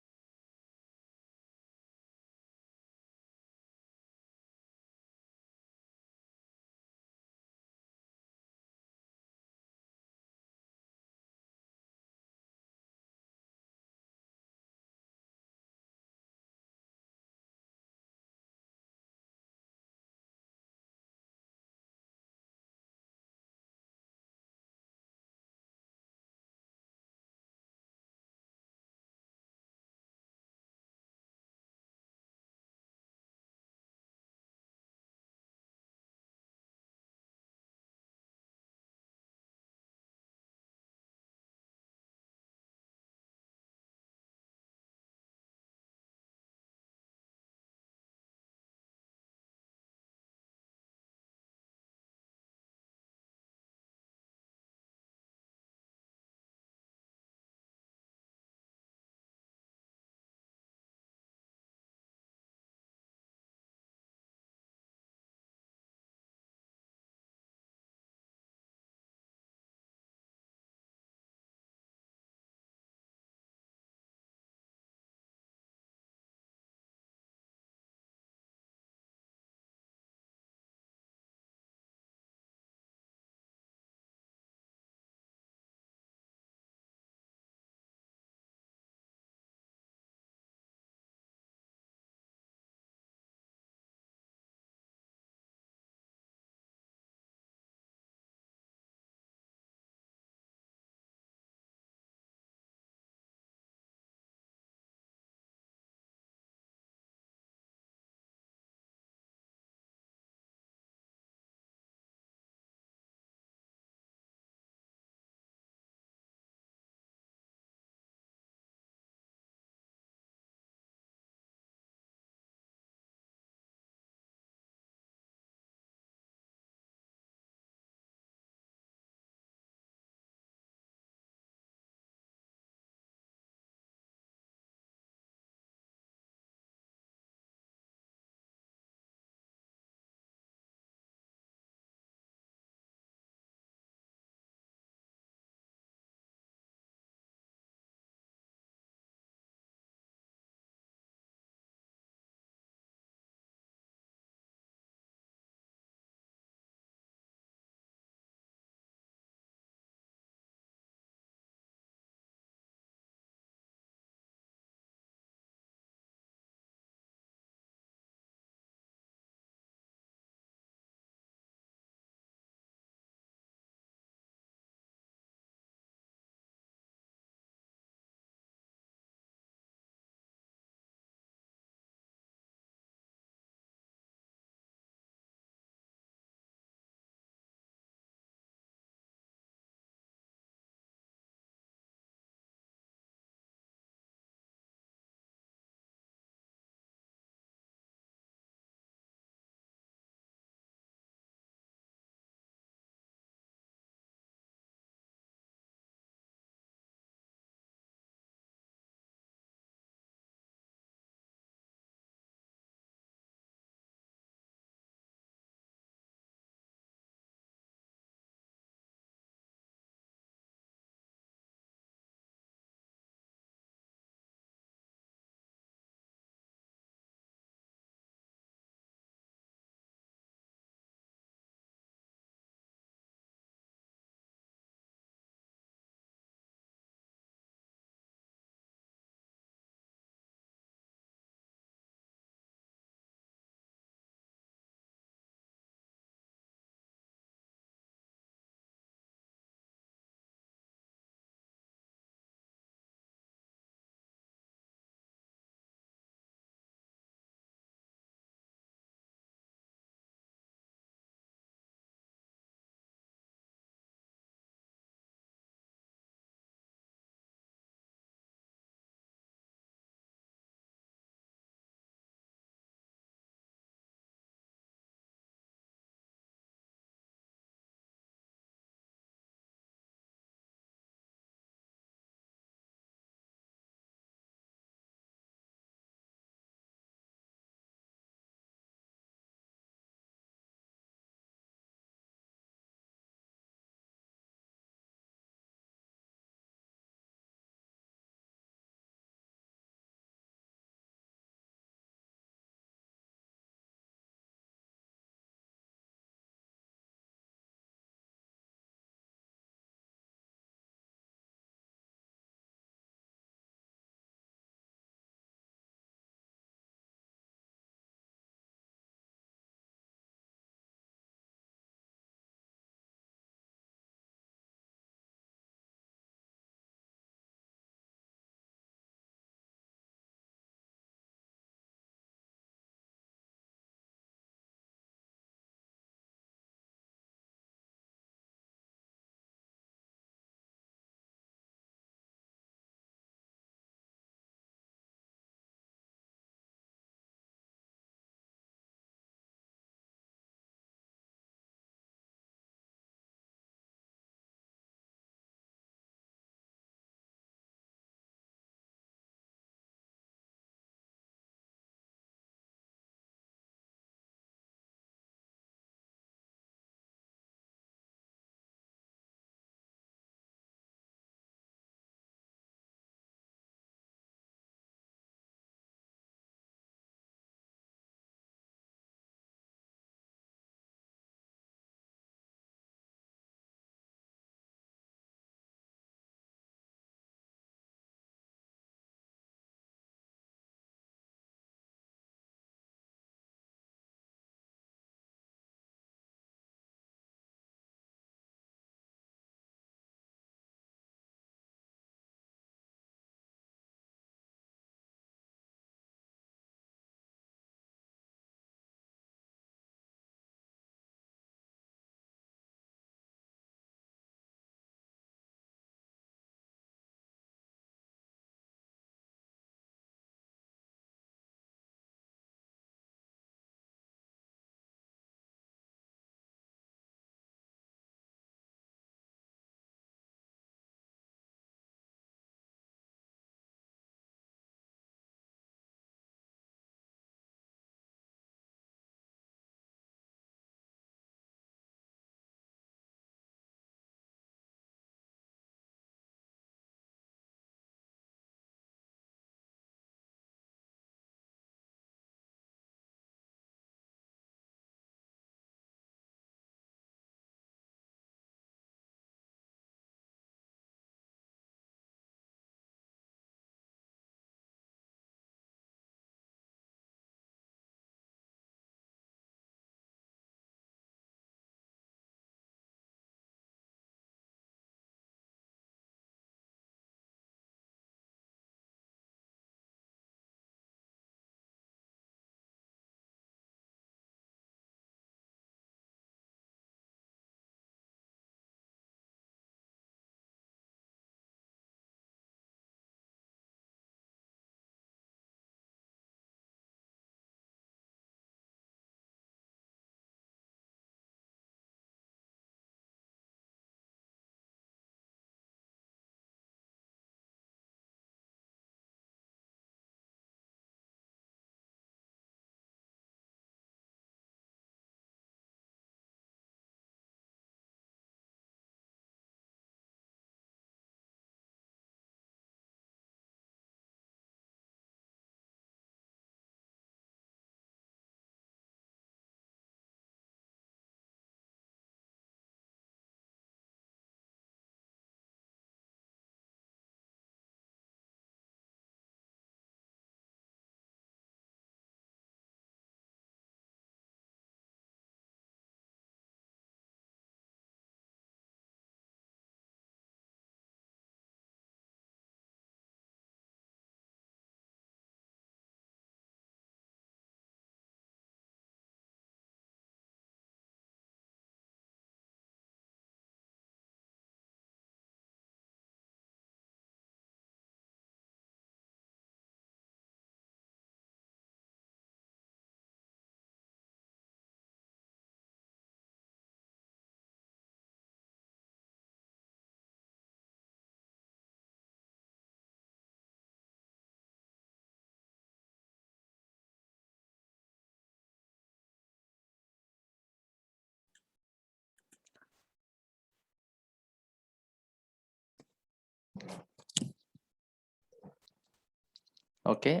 Okay,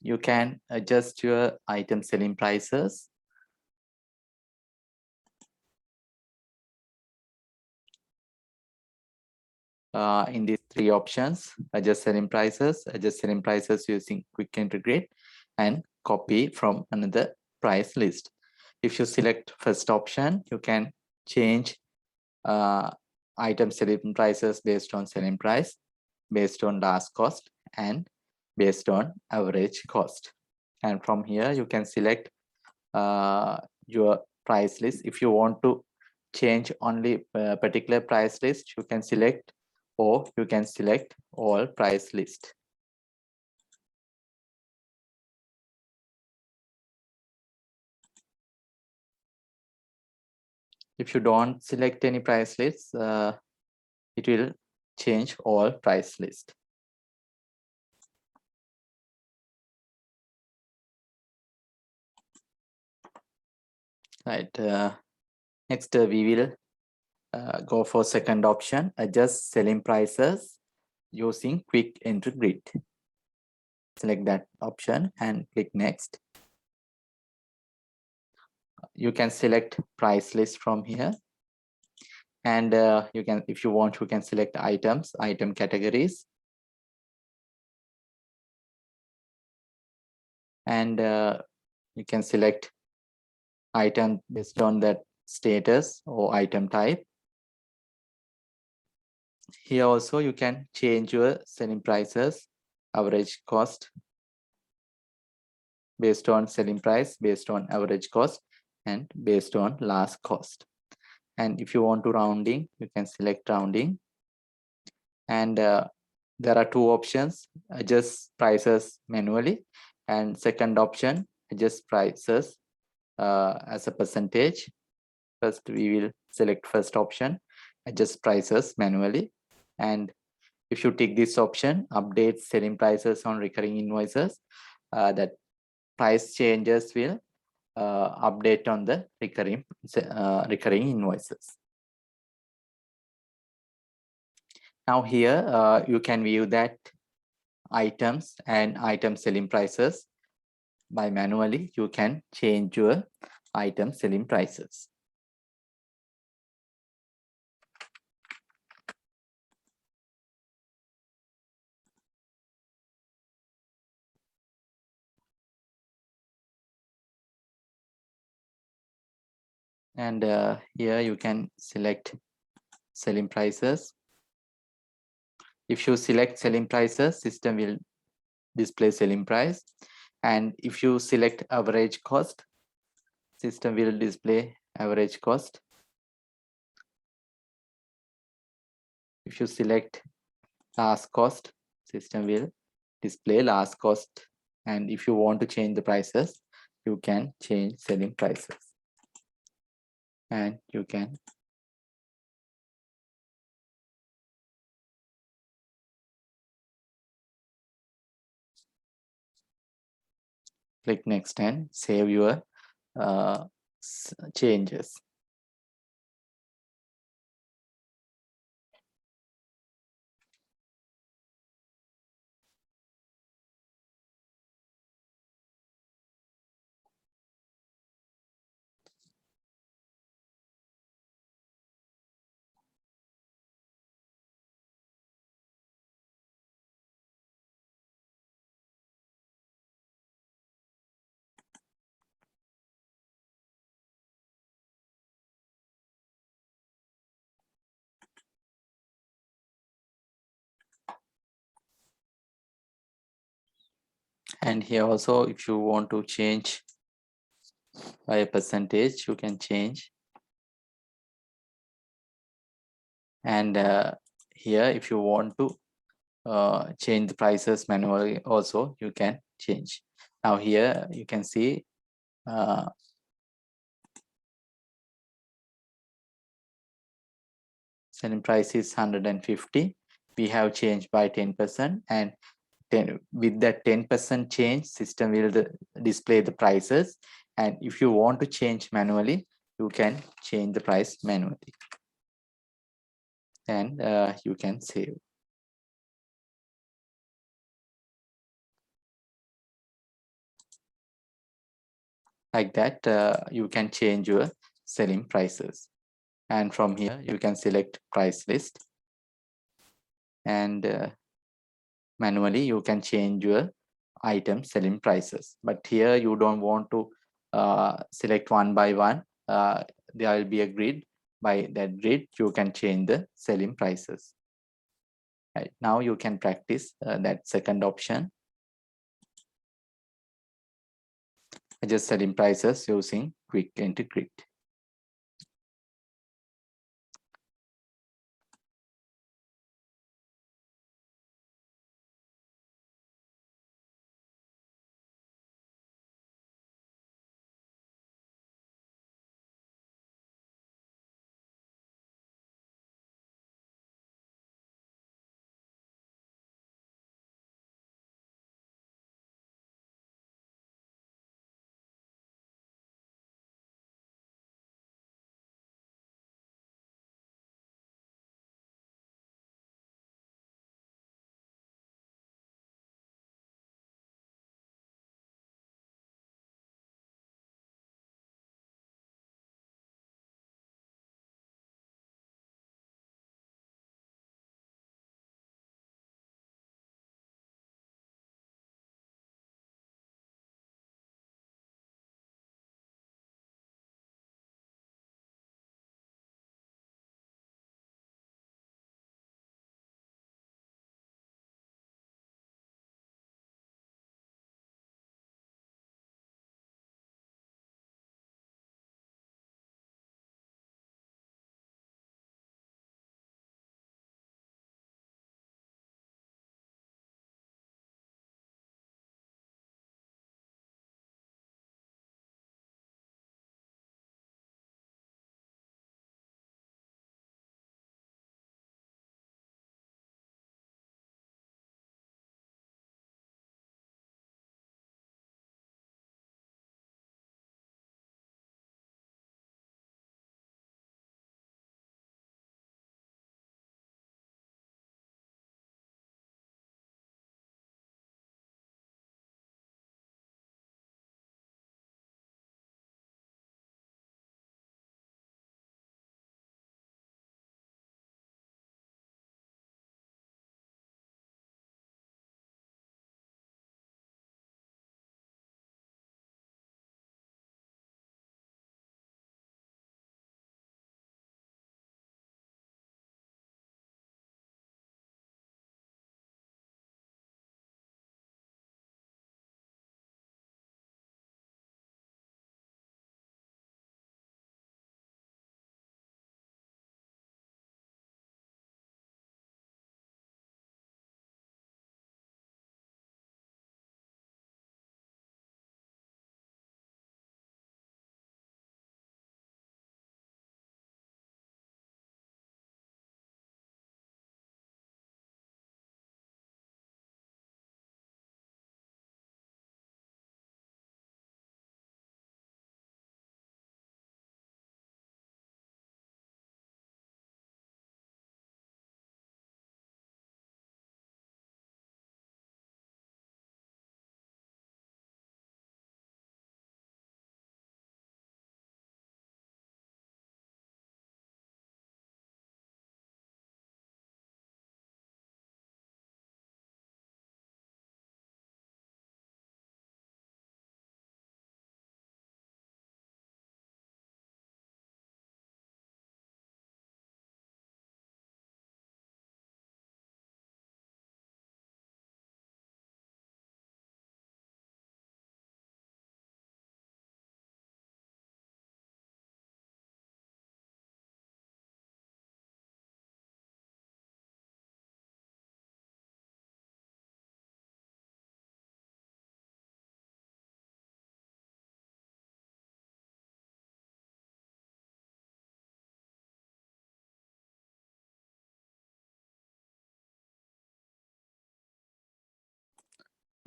you can adjust your item selling prices. In these three options: adjust selling prices using quick integrate, and copy from another price list. If you select first option, you can change item selling prices based on selling price, based on last cost, and based on average cost. And from here, you can select your price list. If you want to change only a particular price list, you can select, or you can select all price list. If you don't select any price lists, it will change all price list. Right. Next, we will go for second option, adjust selling prices using quick entry grid. Select that option and click next. You can select price list from here, and you can, if you want, you can select items, item categories, and you can select item based on that status or item type. Here also you can change your selling prices, average cost, based on selling price, based on average cost, and based on last cost. And if you want to rounding, you can select rounding. And there are two options: adjust prices manually, and second option, adjust prices as a percentage. First, we will select first option, adjust prices manually. And if you take this option, update selling prices on recurring invoices, that price changes will update on the recurring invoices. Now here you can view that items and item selling prices by manually. You can change your item selling prices. And here you can select selling prices. If you select selling prices, system will display selling price. And if you select average cost, system will display average cost. If you select last cost, system will display last cost. And if you want to change the prices, you can change selling prices. And you can click next and save your changes. And here also, if you want to change by a percentage, you can change. And here, if you want to change the prices manually also, you can change. Now here you can see selling price is 150. We have changed by 10%, and with that 10% change, system will display the prices. And if you want to change manually, you can change the price manually, and you can save. Like that, you can change your selling prices. And from here, you can select price list, and manually you can change your item selling prices. But here you don't want to select one by one. There will be a grid. By that grid, you can change the selling prices. Right now, you can practice that second option. Adjust selling prices using quick entry grid.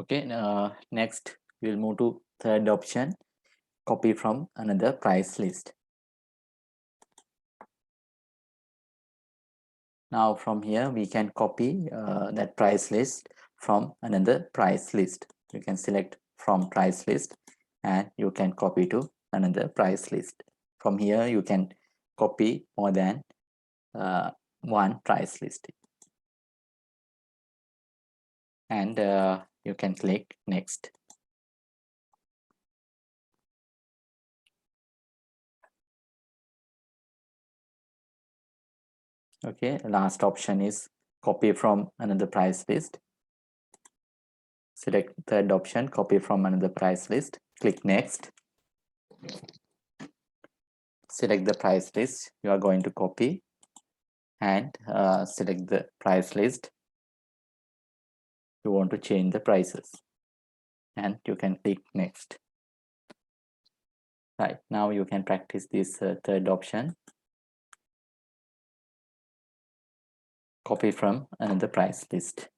Okay, next we'll move to third option, copy from another price list. Now from here, we can copy that price list from another price list. You can select from price list and you can copy to another price list. From here, you can copy more than one price list, and you can click next. Okay, last option is copy from another price list. Select third option, copy from another price list. Click next. Select the price list you are going to copy, and select the price list you want to change the prices, and you can click next. Right, now you can practice this third option, copy from another price list.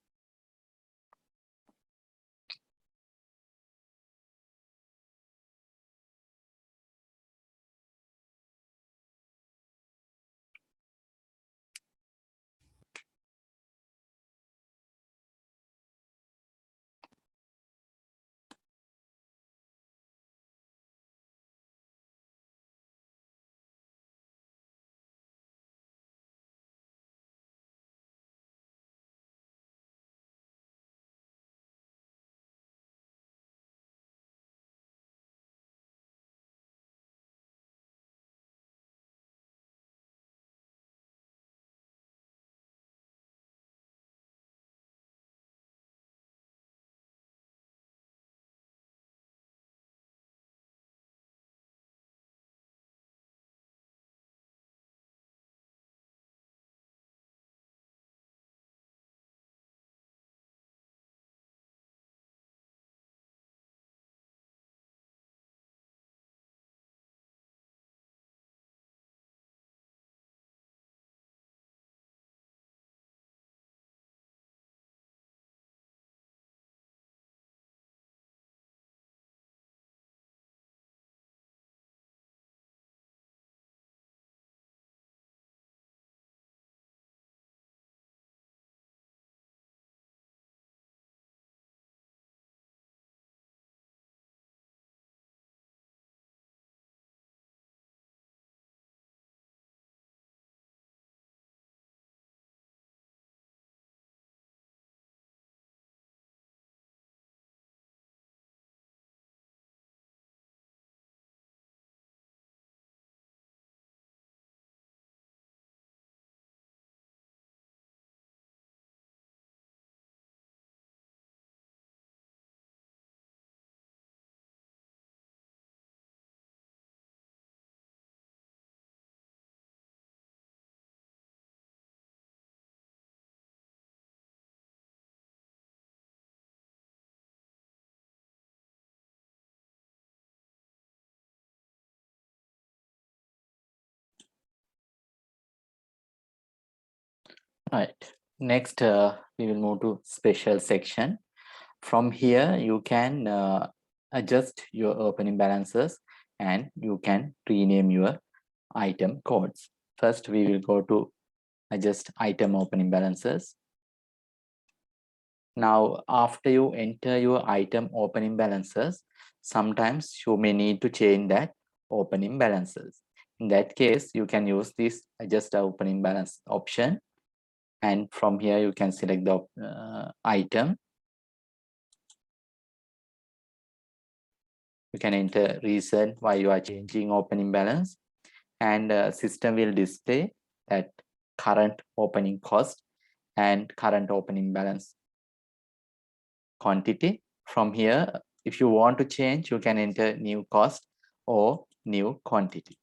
Right, next we will move to special section. From here you can adjust your opening balances, and you can rename your item codes. First we will go to adjust item opening balances. Now after you enter your item opening balances, sometimes you may need to change that opening balances. In that case, you can use this adjust opening balance option, and from here you can select the item. You can enter reason why you are changing opening balance, and system will display that current opening cost and current opening balance quantity. From here, if you want to change, you can enter new cost or new quantity.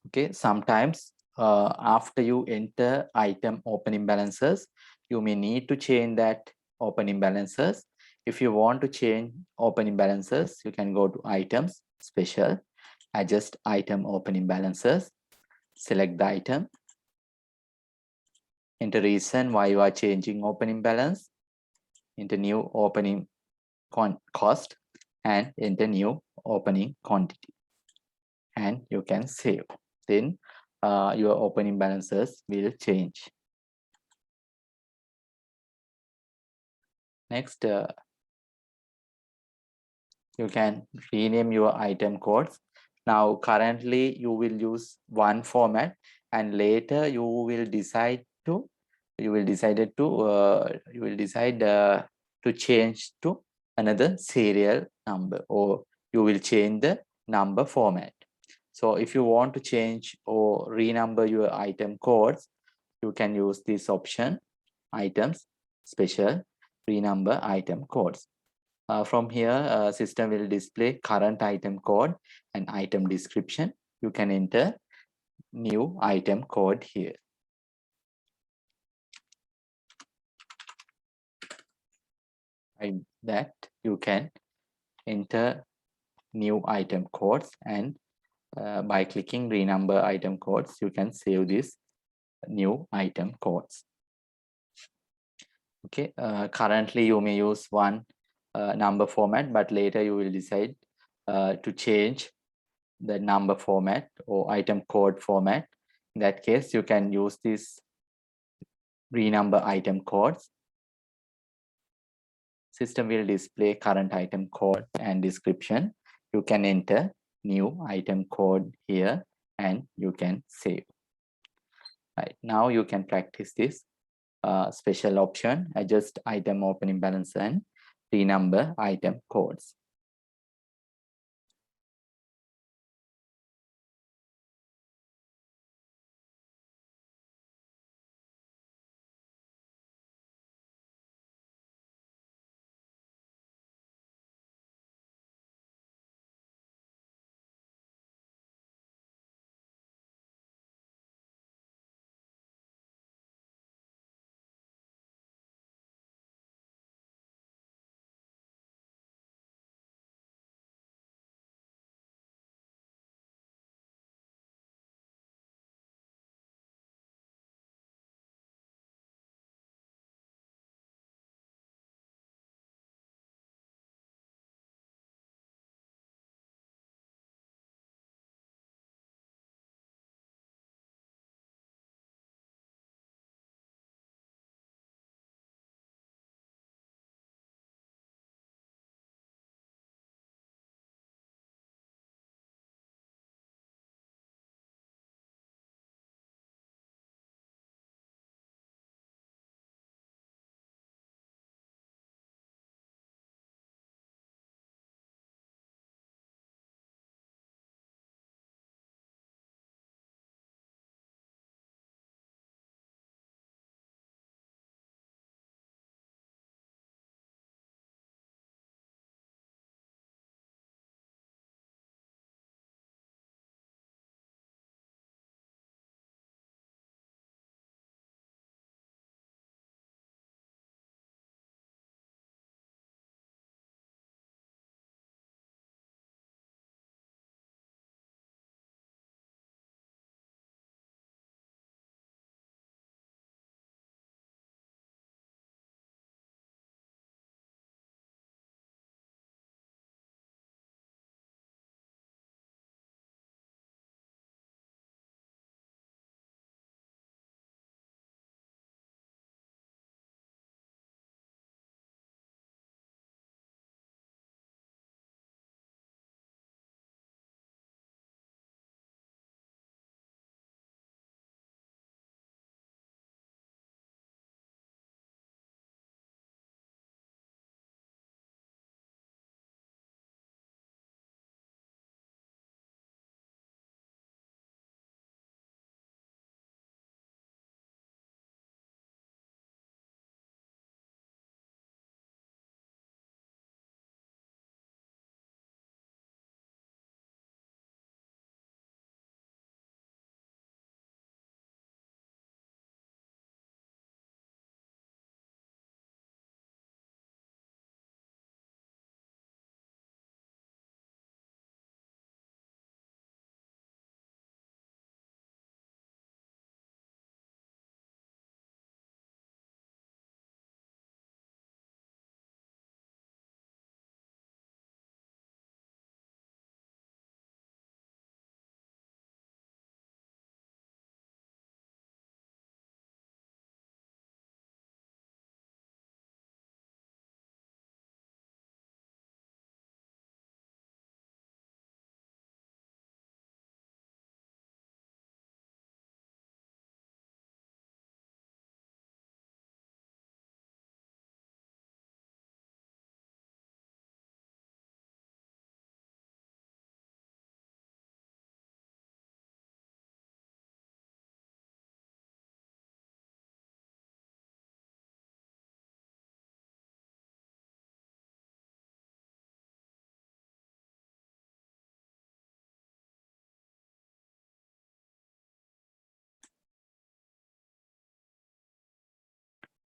Okay, sometimes after you enter item opening balances, you may need to change that opening balances. If you want to change opening balances, you can go to items, special, adjust item opening balances, select the item, enter reason why you are changing opening balance, enter new opening cost, and enter new opening quantity, and you can save. Then your opening balances will change. Next, you can rename your item codes. Now, currently you will use one format, and later you will decide to change to another serial number, or you will change the number format. So if you want to change or renumber your item codes, you can use this option, items, special, renumber item codes. From here, system will display current item code and item description. You can enter new item code here. Like that, you can enter new item codes, and by clicking renumber item codes, you can save this new item codes. Okay, currently you may use one number format, but later you will decide to change the number format or item code format. In that case, you can use this renumber item codes. System will display current item code and description. You can enter new item code here and you can save. Right, now you can practice this special option, adjust item opening balance and renumber item codes.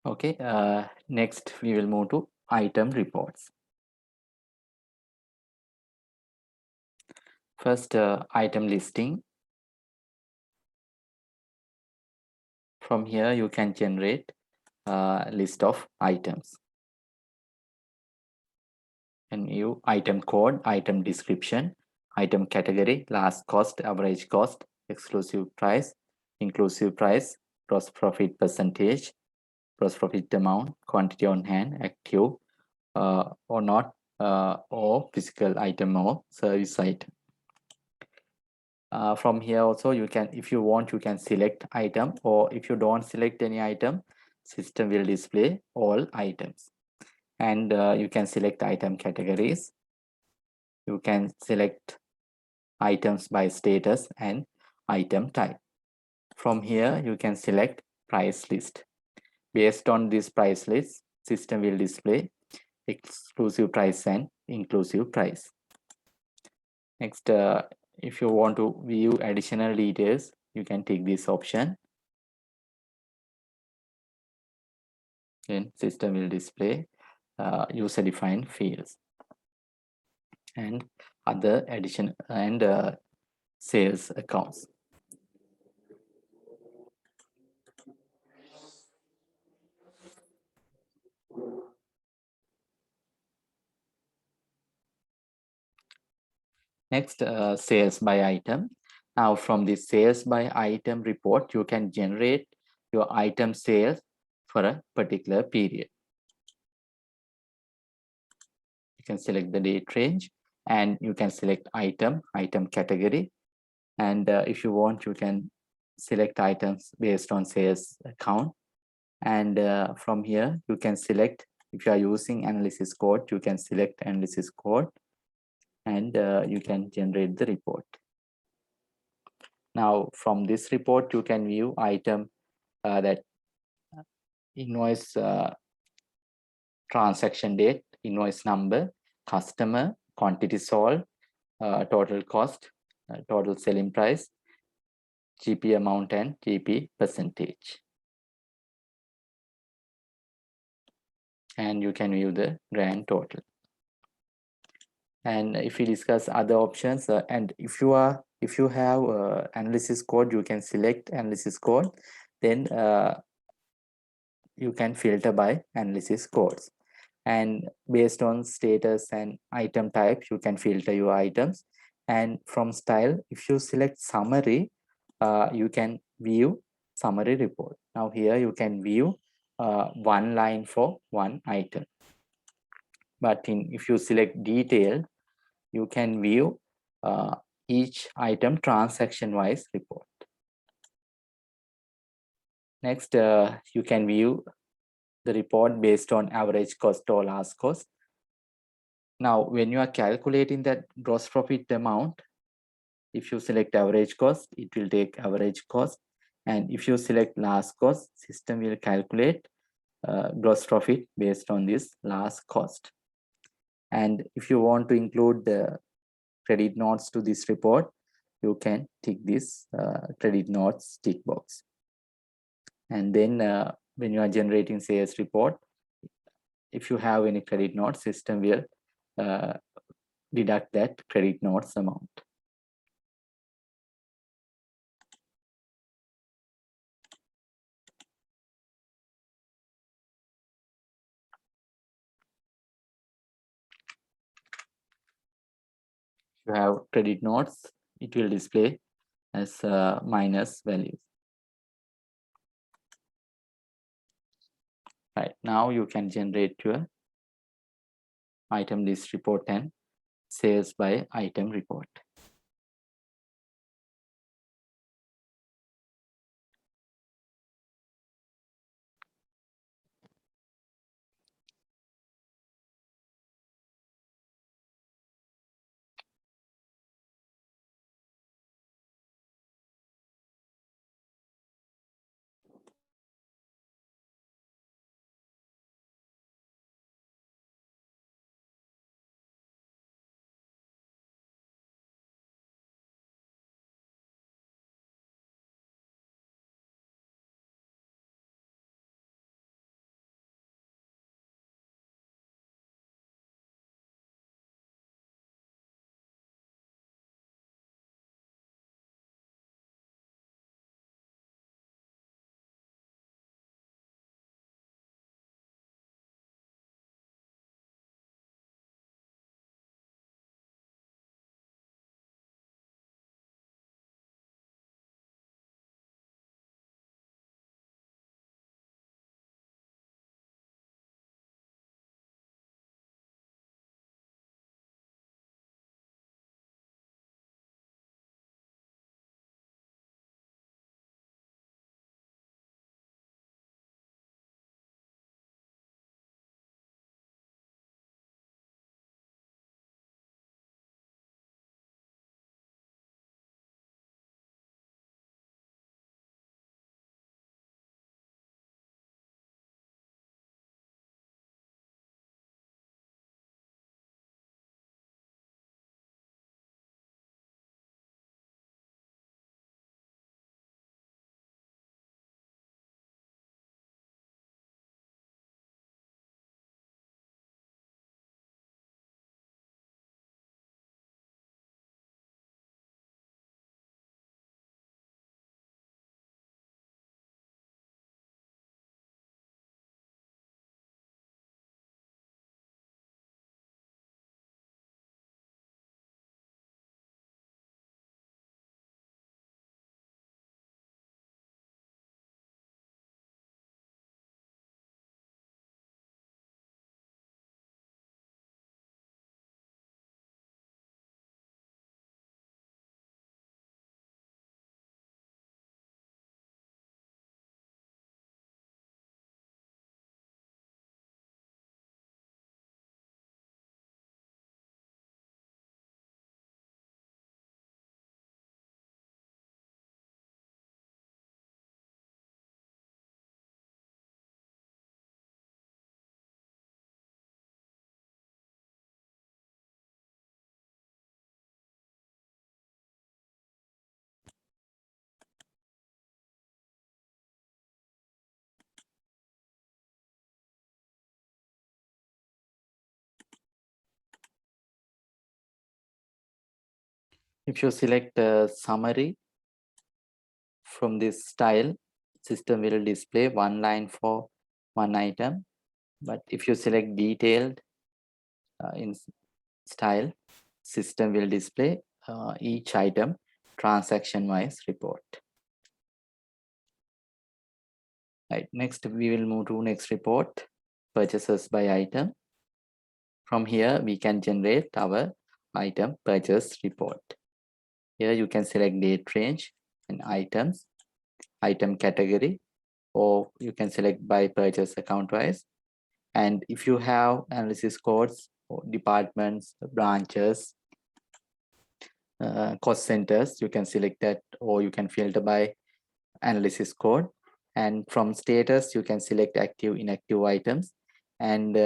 Okay, next we will move to item reports. First, item listing. From here, you can generate a list of items. And you item code, item description, item category, last cost, average cost, exclusive price, inclusive price, gross profit percentage, gross profit amount, quantity on hand, active or not, or physical item or service item. From here also you can, if you want, you can select item, or if you don't select any item, system will display all items. And you can select item categories. You can select items by status and item type. From here you can select price list. Based on this price list, system will display exclusive price and inclusive price. Next, if you want to view additional details, you can take this option. Then system will display user-defined fields and other addition and sales accounts. Next, sales by item. Now from this sales by item report, you can generate your item sales for a particular period. You can select the date range and you can select item category. And if you want, you can select items based on sales account. And from here, you can select, if you are using analysis code, you can select analysis code and you can generate the report. Now, from this report, you can view item that invoice transaction date, invoice number, customer, quantity sold, total cost, total selling price, GP amount and GP percentage. And you can view the grand total. And if we discuss other options, and if you have analysis code, you can select analysis code. Then you can filter by analysis codes. And based on status and item type, you can filter your items. And from style, if you select summary, you can view summary report. Now here you can view one line for one item. But if you select detail, you can view each item transaction-wise report. Next, you can view the report based on average cost or last cost. Now, when you are calculating that gross profit amount, if you select average cost, it will take average cost. And if you select last cost, system will calculate gross profit based on this last cost. And if you want to include the credit notes to this report, you can tick this credit notes tick box. And then when you are generating sales report, if you have any credit notes, system will deduct that credit notes amount. If you have credit notes, it will display as minus values. Right, now you can generate your item list report and sales by item report. If you select summary from this style, system will display one line for one item. But if you select detailed in style, system will display each item transaction-wise report. Right. Next, we will move to next report, purchases by item. From here, we can generate our item purchase report. Here you can select date range and items, item category, or you can select by purchase account wise. And if you have analysis codes or departments, branches, cost centers, you can select that, or you can filter by analysis code. And from status, you can select active, inactive items. And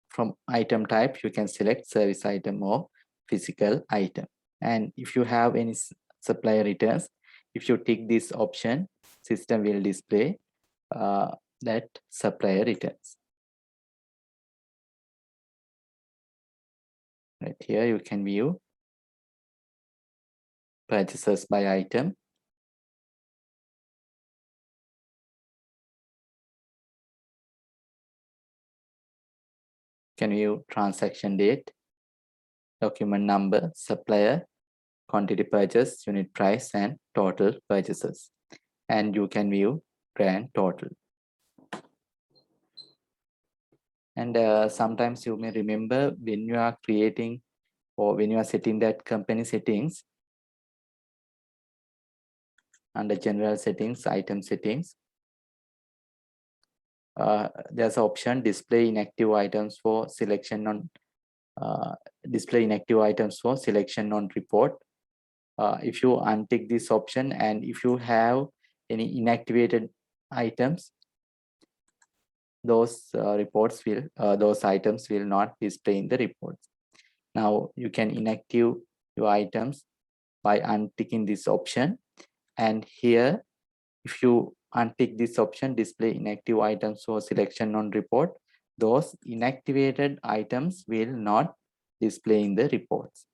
from item type, you can select service item or physical item. And if you have any supplier returns, if you tick this option, system will display that supplier returns. Right here, you can view purchases by item. Can view transaction date, document number, supplier, quantity purchase, unit price, and total purchases. And you can view grand total. And sometimes you may remember when you are creating or when you are setting that company settings, under general settings, item settings, there's an option display inactive items for selection on display inactive items for selection on report. If you untick this option and if you have any inactivated items, those those items will not display in the reports. Now you can inactive your items by unticking this option, and here if you untick this option display inactive items for selection on report, those inactivated items will not display in the reports.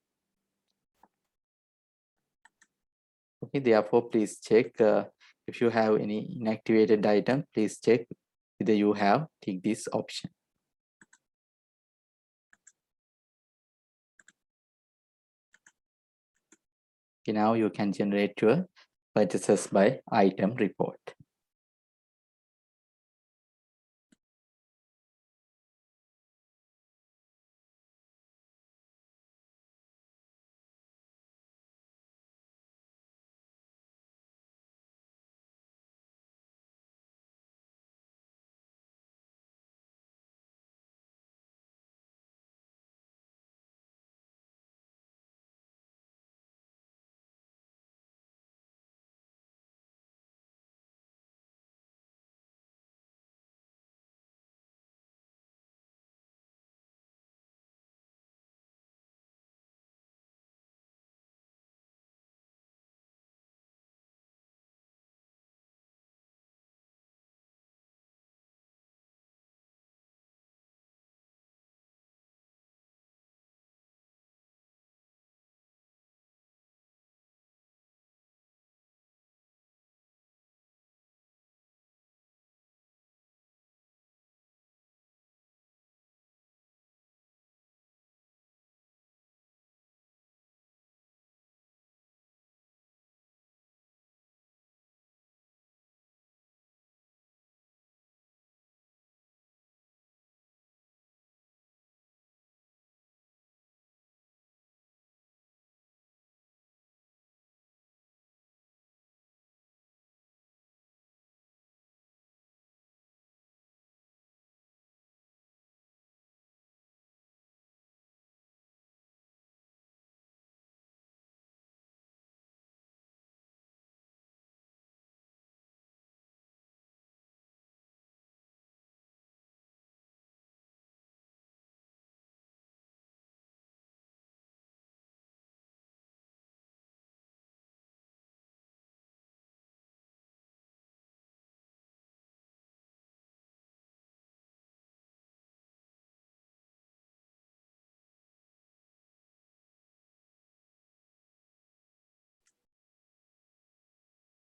Okay, therefore please check if you have any inactivated item, please check whether you have ticked this option. Okay, now you can generate your purchases by item report.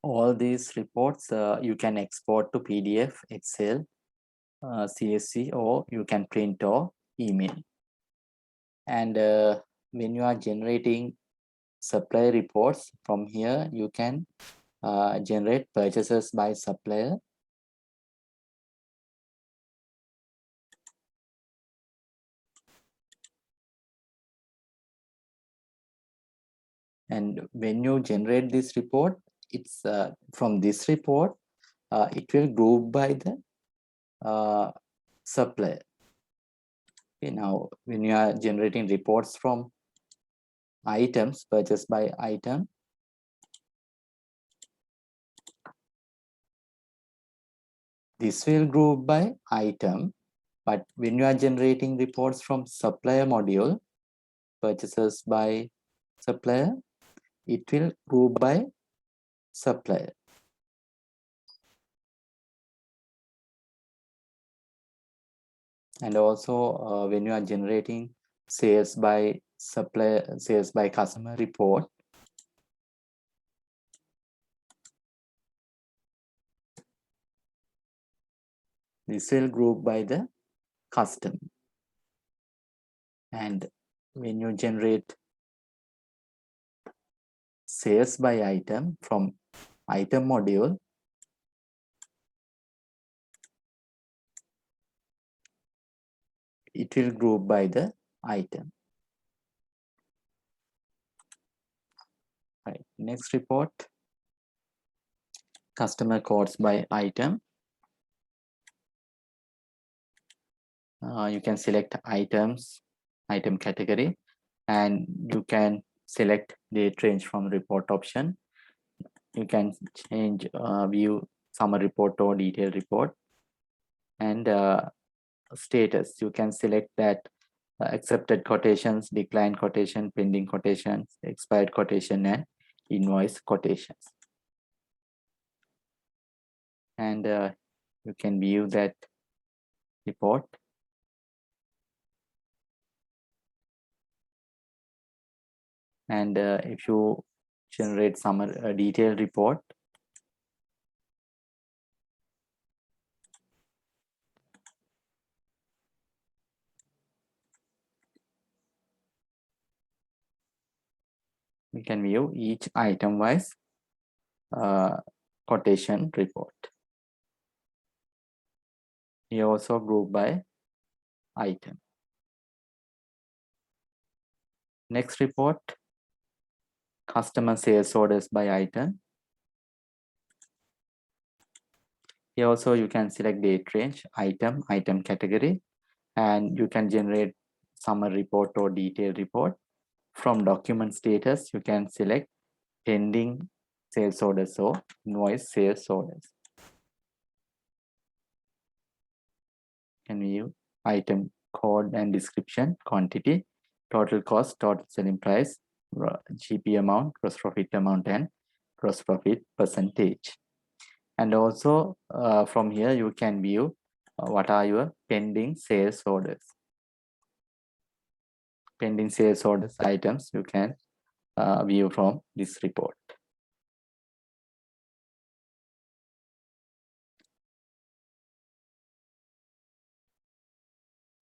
All these reports you can export to PDF, Excel, CSV, or you can print or email. And when you are generating supplier reports, from here you can generate purchases by supplier, and when you generate this report, it's from this report it will group by the supplier. Okay, now when you are generating reports from items, purchased by item, this will group by item. But when you are generating reports from supplier module, purchases by supplier, it will group by supplier. And also when you are generating sales by supplier, sales by customer report, this will group by the customer. And when you generate sales by item from item module, it will group by the item. Right. Next report, customer codes by item. You can select items, item category, and you can select date range from report option. You can change view summary report or detailed report. And status, you can select that accepted quotations, declined quotation, pending quotations, expired quotation, and invoice quotations. And you can view that report. And if you generate some detailed report, you can view each item wise quotation report. Here also group by item. Next report, customer sales orders by item. Here also you can select date range, item, item category, and you can generate summary report or detailed report. From document status, you can select pending sales orders or invoice sales orders. Can view item code and description, quantity, total cost, total selling price, GP amount, gross profit amount, and gross profit percentage. And also from here you can view what are your pending sales orders. Pending sales orders items you can view from this report.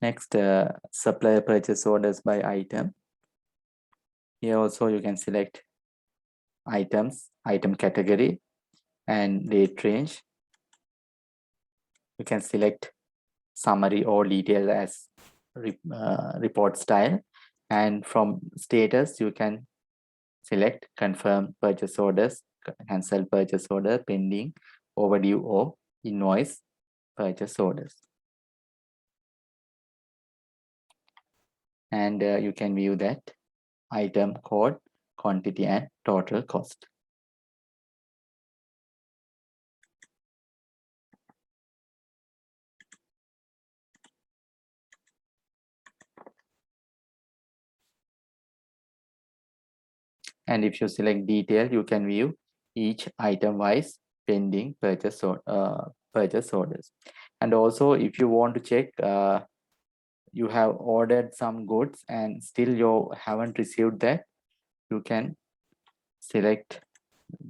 Next, supplier purchase orders by item. Here also you can select items, item category, and date range. You can select summary or detail as report style. And from status, you can select confirm purchase orders, cancel purchase order, pending, overdue, or invoice purchase orders. And you can view that item code, quantity, and total cost. And if you select detail, you can view each item wise pending purchase orders. And also if you want to check you have ordered some goods and still you haven't received that, you can select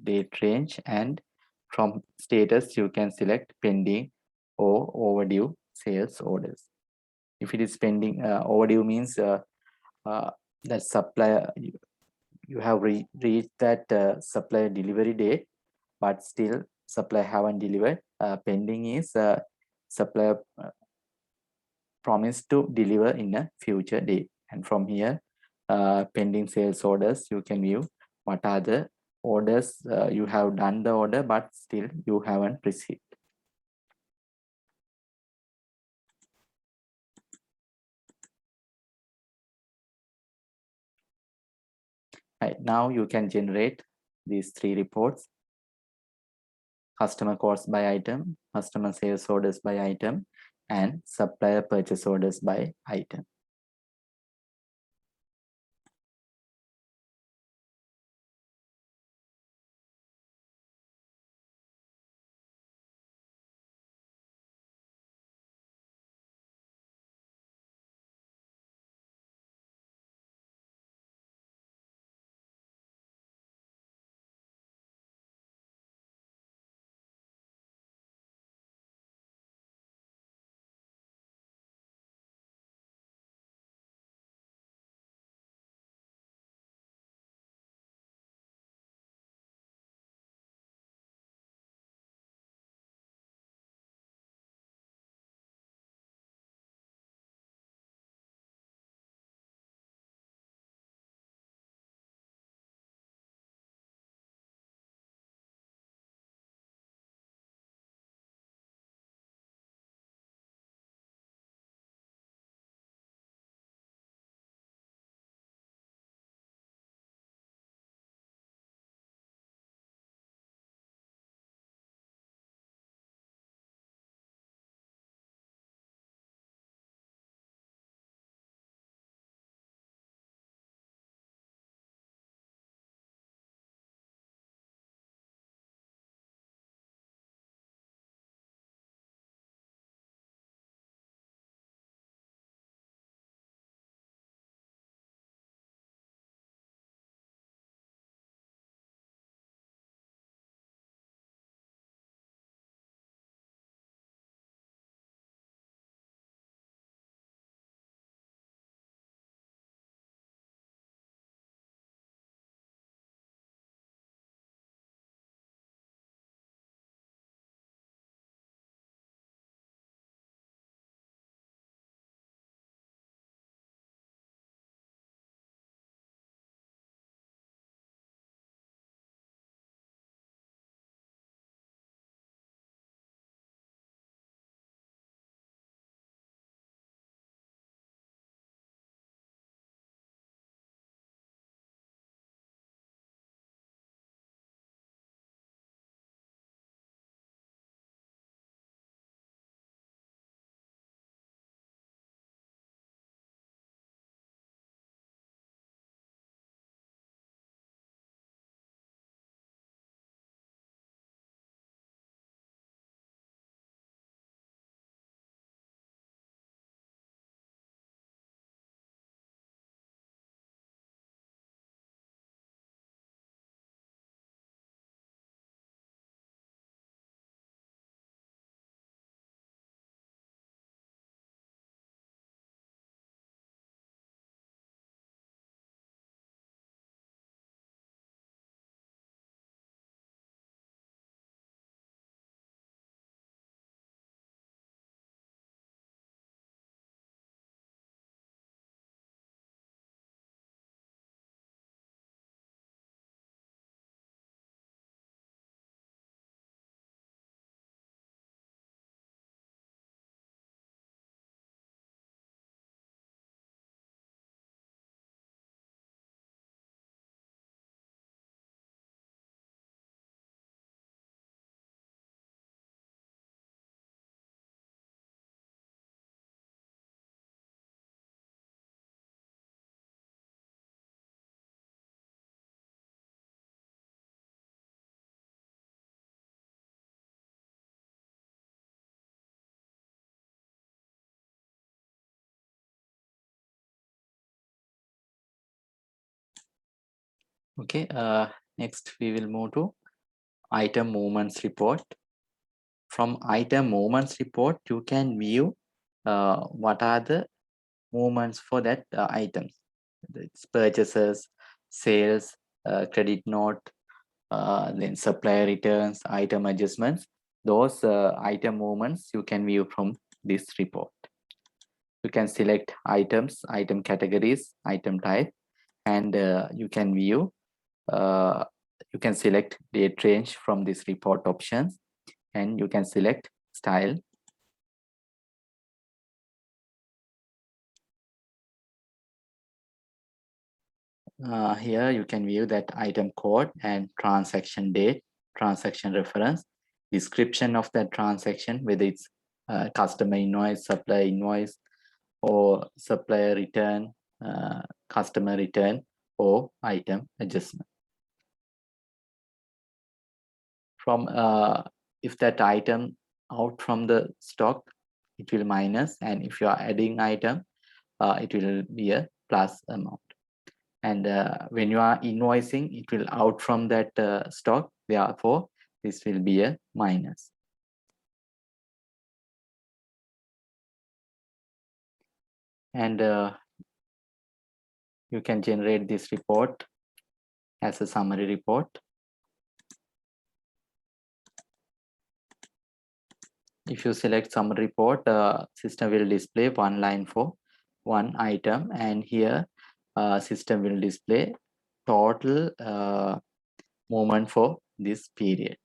date range, and from status you can select pending or overdue sales orders. If it is pending, overdue means that supplier, you have reached that supplier delivery date, but still supplier haven't delivered. Pending is supplier promised to deliver in a future date. And from here, pending sales orders, you can view what are the orders you have done the order, but still you haven't received. Right, now you can generate these three reports: customer cost by item, customer sales orders by item, and supplier purchase orders by item. Okay, Next, we will move to item movements report. From item movements report, you can view what are the movements for that items. It's purchases, sales, credit note, then supplier returns, item adjustments. Those item movements you can view from this report. You can select items, item categories, item type, and you can view. You can select date range from this report options, and you can select style. Here you can view that item code and transaction date, transaction reference, description of that transaction, whether it's customer invoice, supplier invoice, or supplier return, customer return, or item adjustment. From if that item out from the stock, it will minus, and if you are adding item, it will be a plus amount. And when you are invoicing, it will out from that stock, therefore this will be a minus. And you can generate this report as a summary report. If you select summary report, system will display one line for one item, and here system will display total movement for this period.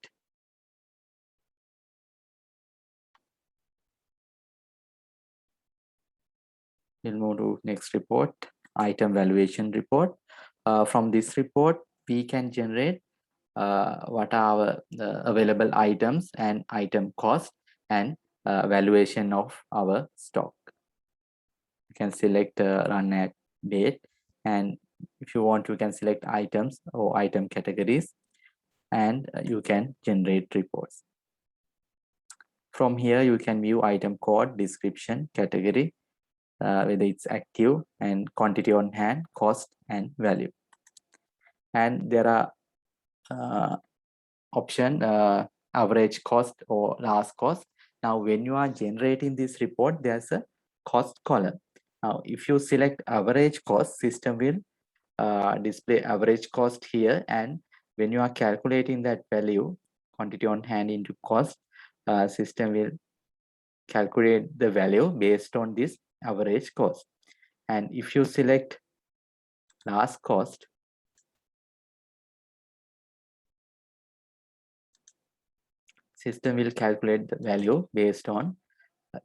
We'll move to next report, item valuation report. From this report, we can generate what are our available items and item cost and valuation of our stock. You can select run at date, and if you want, you can select items or item categories, and you can generate reports. From here, you can view item code, description, category, whether it's active, and quantity on hand, cost, and value. And there are option average cost or last cost. Now, when you are generating this report, there's a cost column. Now, if you select average cost, system will display average cost here, and when you are calculating that value, quantity on hand into cost, system will calculate the value based on this average cost. And if you select last cost, system will calculate the value based on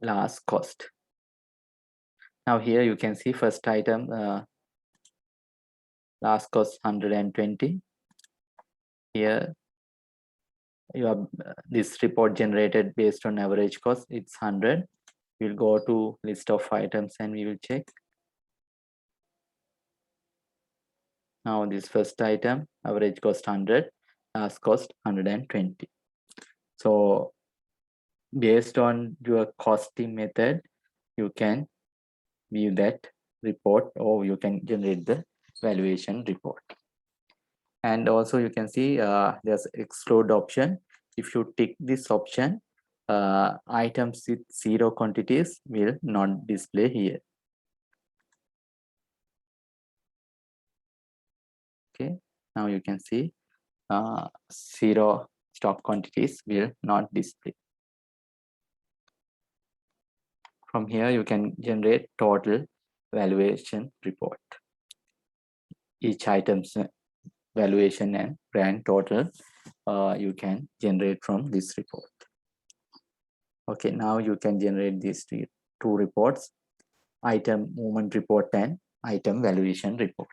last cost. Now here you can see first item, last cost 120. Here you have this report generated based on average cost, it's 100. We'll go to list of items and we will check. Now this first item, average cost 100, last cost 120. So based on your costing method, you can view that report, or you can generate the valuation report. And also you can see there's exclude option. If you tick this option, items with zero quantities will not display here. Okay, now you can see zero stock quantities will not display. From here, you can generate total valuation report. Each item's valuation and grand total you can generate from this report. Okay, now you can generate these two reports, item movement report and item valuation report.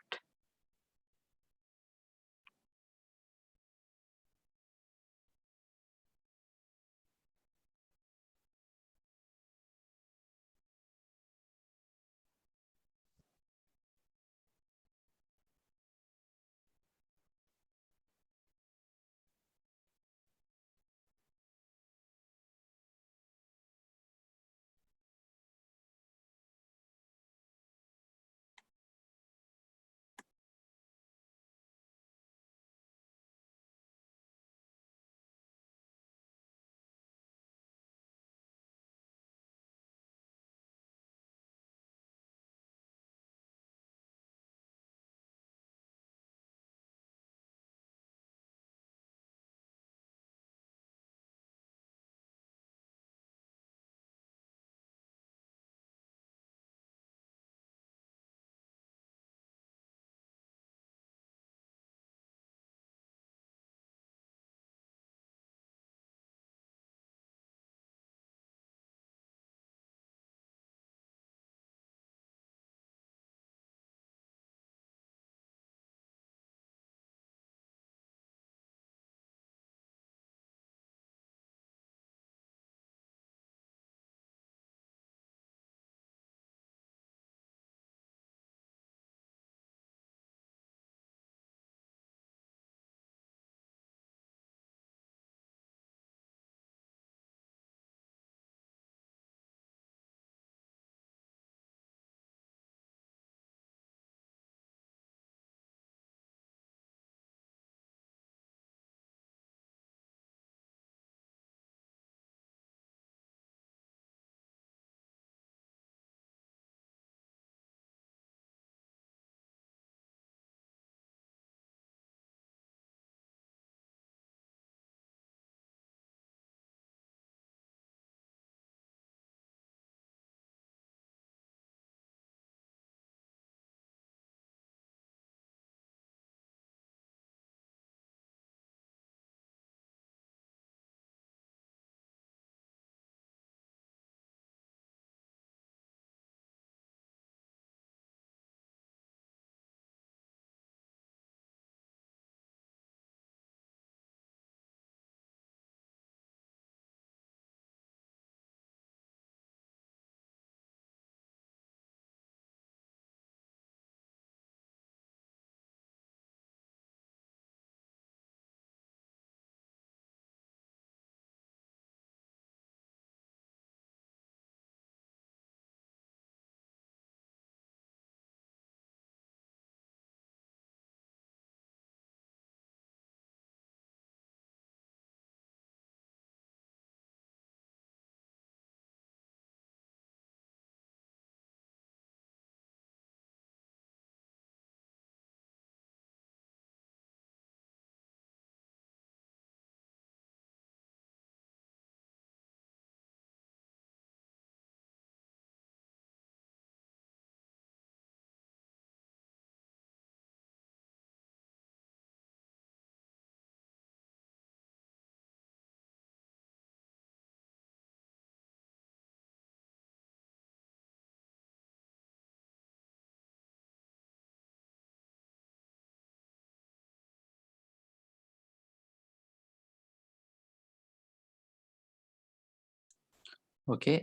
Okay,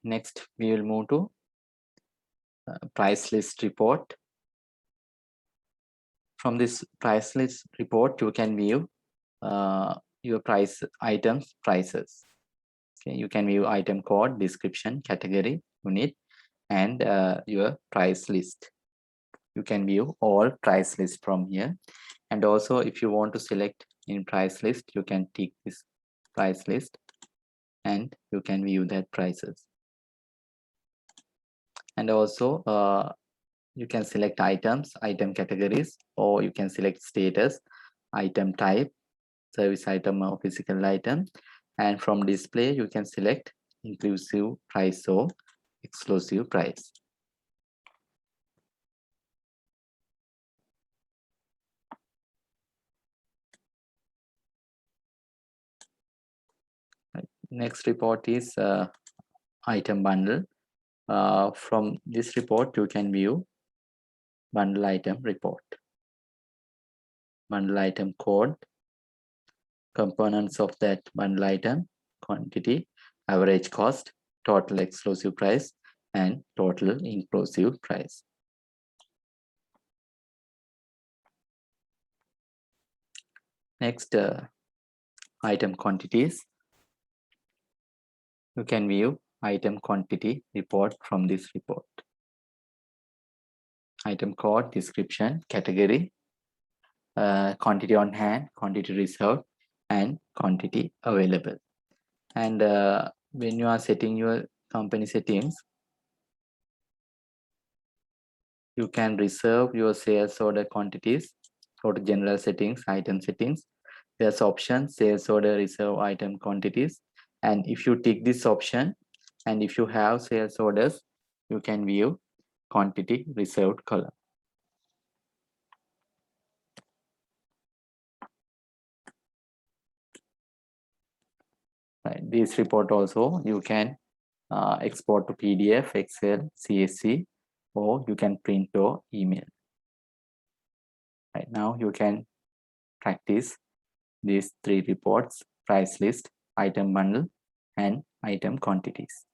next we will move to price list report. From this price list report, you can view your price items prices. Okay, you can view item code, description, category, unit, and your price list. You can view all price list from here. And also, if you want to select in price list, you can tick this price list and you can view that prices. And also, you can select items, item categories, or you can select status, item type, service item or physical item. And from display, you can select inclusive price or exclusive price. Next report is item bundle. From this report, you can view bundle item report, bundle item code, components of that bundle item, quantity, average cost, total exclusive price, and total inclusive price. Next, item quantities. You can view item quantity report from this report. Item code, description, category, quantity on hand, quantity reserved, and quantity available. And when you are setting your company settings, you can reserve your sales order quantities. Go to general settings, item settings. There's option sales order reserve item quantities. And if you tick this option, and if you have sales orders, you can view quantity reserved column. Right. This report also you can export to PDF, Excel, CSV, or you can print or email. Right now you can practice these three reports: price list, item bundle, and item quantities.